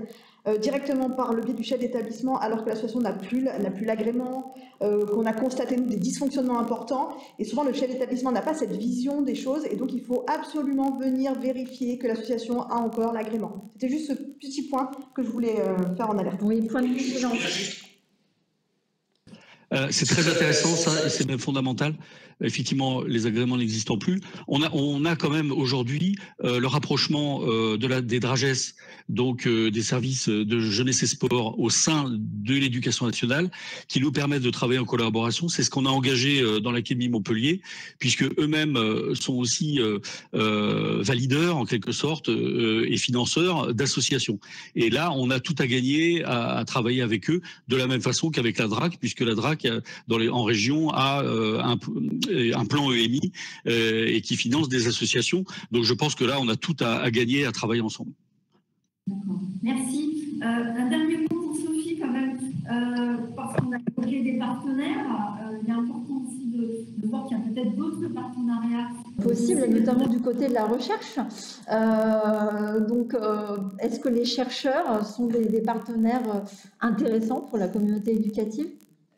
directement par le biais du chef d'établissement, alors que l'association n'a plus l'agrément, qu'on a constaté nous, des dysfonctionnements importants, et souvent le chef d'établissement n'a pas cette vision des choses, et donc il faut absolument venir vérifier que l'association a encore l'agrément. C'était juste ce petit point que je voulais faire en alerte. Oui, point de vigilance. C'est très intéressant ça, et c'est même fondamental. Effectivement, les agréments n'existant plus. On a quand même aujourd'hui le rapprochement des DRAGES, donc des services de jeunesse et sport au sein de l'éducation nationale, qui nous permettent de travailler en collaboration. C'est ce qu'on a engagé dans l'Académie Montpellier, puisque eux-mêmes sont aussi valideurs en quelque sorte et financeurs d'associations. Et là, on a tout à gagner à travailler avec eux de la même façon qu'avec la DRAC, puisque la DRAC en région a un plan EMI et qui finance des associations. Donc je pense que là, on a tout à gagner à travailler ensemble. D'accord. Merci. Un dernier mot pour Sophie quand même, parce qu'on a évoqué des partenaires. Il est important aussi de voir qu'il y a peut-être d'autres partenariats possibles, notamment du côté de la recherche. Donc, est-ce que les chercheurs sont des partenaires intéressants pour la communauté éducative ?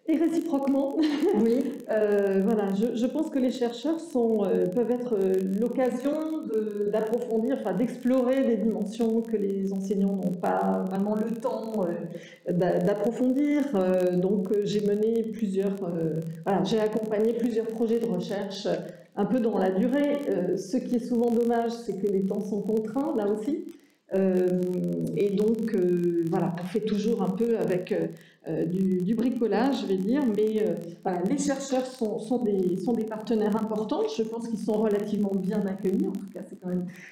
Et réciproquement, oui. Voilà, je pense que les chercheurs peuvent être l'occasion d'approfondir, d'explorer des dimensions que les enseignants n'ont pas vraiment le temps d'approfondir. Donc, j'ai mené j'ai accompagné plusieurs projets de recherche un peu dans la durée. Ce qui est souvent dommage, c'est que les temps sont contraints, là aussi. Et donc, on fait toujours un peu avec du bricolage, je vais dire, mais les chercheurs sont des partenaires importants. Je pense qu'ils sont relativement bien accueillis, en tout cas,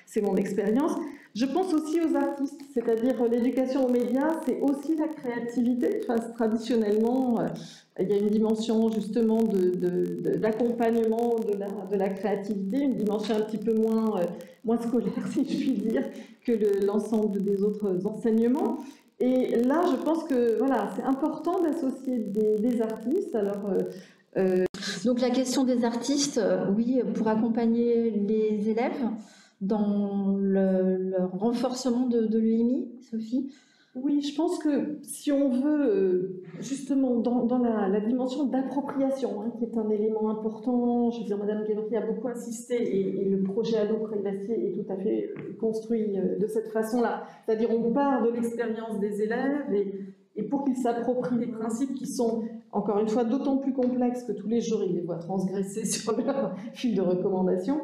c'est mon expérience. Je pense aussi aux artistes, c'est-à-dire l'éducation aux médias, c'est aussi la créativité. Traditionnellement, il y a une dimension justement d'accompagnement de la créativité, une dimension un petit peu moins scolaire, si je puis dire, que l'ensemble des autres enseignements. Et là, je pense que c'est important d'associer des artistes. Alors, donc la question des artistes, oui, pour accompagner les élèves dans le renforcement de l'EMI, Sophie ? Oui, je pense que si on veut, justement, dans la dimension d'appropriation, qui est un élément important, je veux dire, Madame Guémery a beaucoup insisté, et le projet Allo Privacy est tout à fait construit de cette façon-là. C'est-à-dire, on part de l'expérience des élèves, et pour qu'ils s'approprient des principes qui sont, encore une fois, d'autant plus complexes que tous les jours, ils les voient transgresser sur leur fil de recommandation,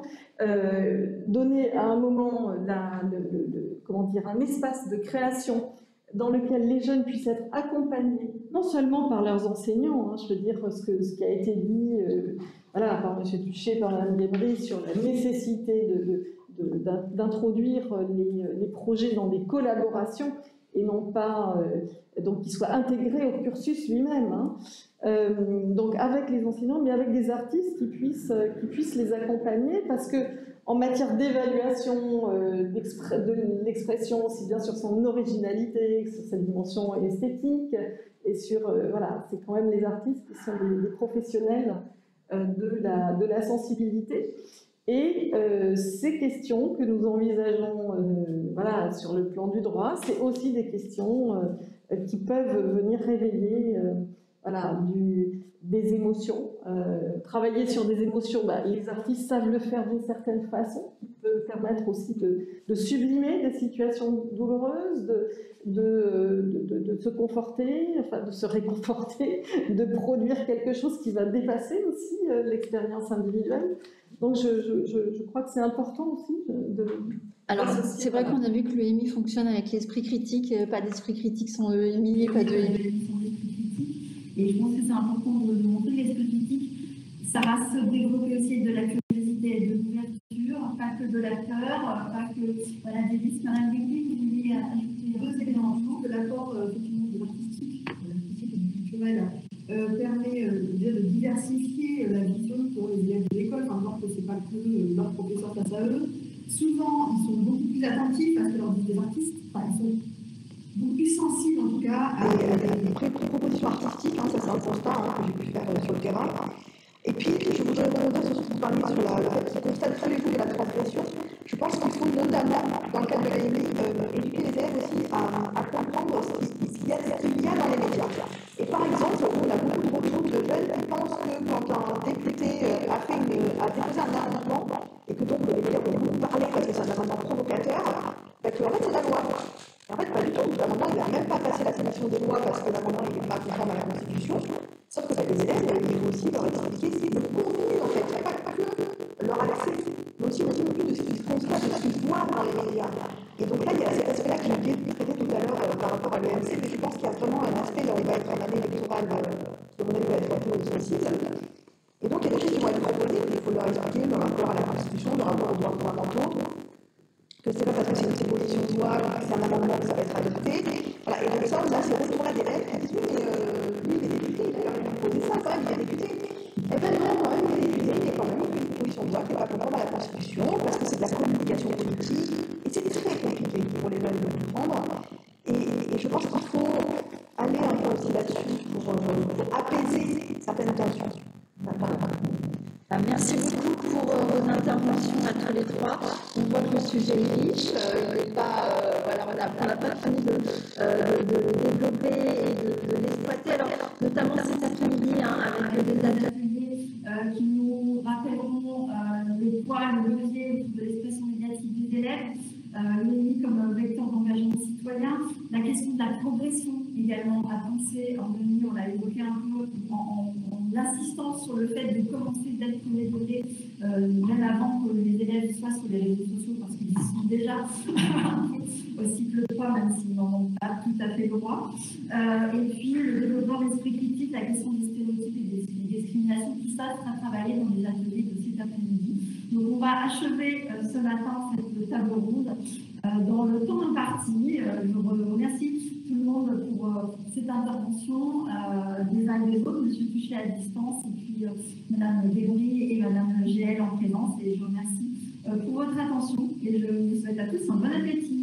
donner à un moment un espace de création dans lequel les jeunes puissent être accompagnés, non seulement par leurs enseignants, je veux dire ce qui a été dit par M. Tuchet, par Mme Guémery, sur la nécessité d'introduire les projets dans des collaborations et non pas donc qu'ils soient intégrés au cursus lui-même. Donc avec les enseignants, mais avec des artistes qui puissent les accompagner, parce que en matière d'évaluation de l'expression, aussi bien sur son originalité que sur sa dimension esthétique, et sur c'est quand même les artistes qui sont des professionnels de la sensibilité. Et ces questions que nous envisageons sur le plan du droit, c'est aussi des questions qui peuvent venir réveiller des émotions travailler sur des émotions, les artistes savent le faire d'une certaine façon, qui peut permettre aussi de sublimer des situations douloureuses, de se conforter, enfin de se réconforter, de produire quelque chose qui va dépasser aussi l'expérience individuelle. Donc je crois que c'est important aussi de... Alors, c'est vrai qu'on a vu que l'EMI fonctionne avec l'esprit critique, pas d'esprit critique sans EMI, pas de EMI sans esprit critique. Et je pense que c'est important de montrer l'esprit critique. Ça va se développer aussi de la curiosité et de l'ouverture, pas que de la peur, pas que des risques. Madame Guigui, vous vouliez ajouter deux éléments. Je pense que l'apport de l'artistique et du culturel permet de diversifier la vision pour les élèves de l'école. Par exemple, ce n'est pas que leurs professeurs face à eux. Souvent, ils sont beaucoup plus attentifs parce que leur vie des artistes, ils sont beaucoup plus sensibles en tout cas à des propositions artistiques. Ça c'est un constat que j'ai pu faire sur le terrain. Et puis, je voudrais rebondir sur ce que vous parliez sur ce constat de tous les jours de la transgression. Je pense qu'il faut notamment, dans le cadre de l'AMI, éduquer les élèves aussi à comprendre ce qu'il y a dans les médias. Et par exemple, on a beaucoup de retours de jeunes qui pensent que quand un député a déposé un amendement, et que donc les médias vont beaucoup parler parce que c'est un amendement provocateur, que en fait c'est la loi. En fait, pas du tout. L'amendement, il n'a même pas passé la commission des lois parce que l'amendement n'est pas conforme à la Constitution. Sauf que les élèves, il faut aussi leur expliquer le contenu, en fait. Pas que leur accès, mais aussi le contenu de ce qu'ils constatent, de ce qu'ils voient dans les médias. Et donc là, il y a cet aspect-là que j'ai oublié de traiter tout à l'heure par rapport à l'EMC, mais je pense qu'il y a vraiment un aspect, là, on va être en année électorale, qui, à mon avis, va être un peu sensible. Et donc, il y a des choses qui vont être proposées, il faut leur expliquer le rapport à la Constitution, le rapport aux droits fondamentaux, que c'est pas parce que c'est une proposition de loi, que c'est un amendement que ça va être adopté. Voilà, et donc ça, là, c'est retour-là d'élèves qui disent oui, mais lui, il est député, il a quand même proposé ça, quand même, il est député. Eh bien non, quand même, il est député, il y a quand même une proposition de loi qui n'est pas conforme à la Constitution, parce que c'est de la communication politique, et c'est très compliqué pour les jeunes de comprendre. Et je pense qu'il faut aller un peu aussi là-dessus pour apaiser certaines tensions. Merci beaucoup pour vos interventions à tous les trois. On voit que le sujet est riche. On n'a pas fini de le développer et de l'exploiter. Alors, notamment cet après-midi, avec des ateliers qui nous rappelleront le poids, le levier de l'expression médiatique des élèves, l'EMI comme vecteur d'engagement citoyen, la question de la progression également à penser en EMI, on l'a évoqué un peu en insistant sur le fait de commencer dès le premier degré, même avant que les élèves soient sur les réseaux sociaux, parce qu'ils y sont déjà au cycle 3, même s'ils n'en ont pas tout à fait le droit. Et puis le développement de l'esprit critique, la question des stéréotypes et des discriminations, tout ça sera travaillé dans les ateliers de cet après-midi. Donc on va achever ce matin cette table ronde dans le temps imparti. Je remercie tout le monde pour cette intervention des uns et des autres, M. Touché à distance, et puis Mme Débris et Mme GL en présence. Et je vous remercie pour votre attention et je vous souhaite à tous un bon appétit.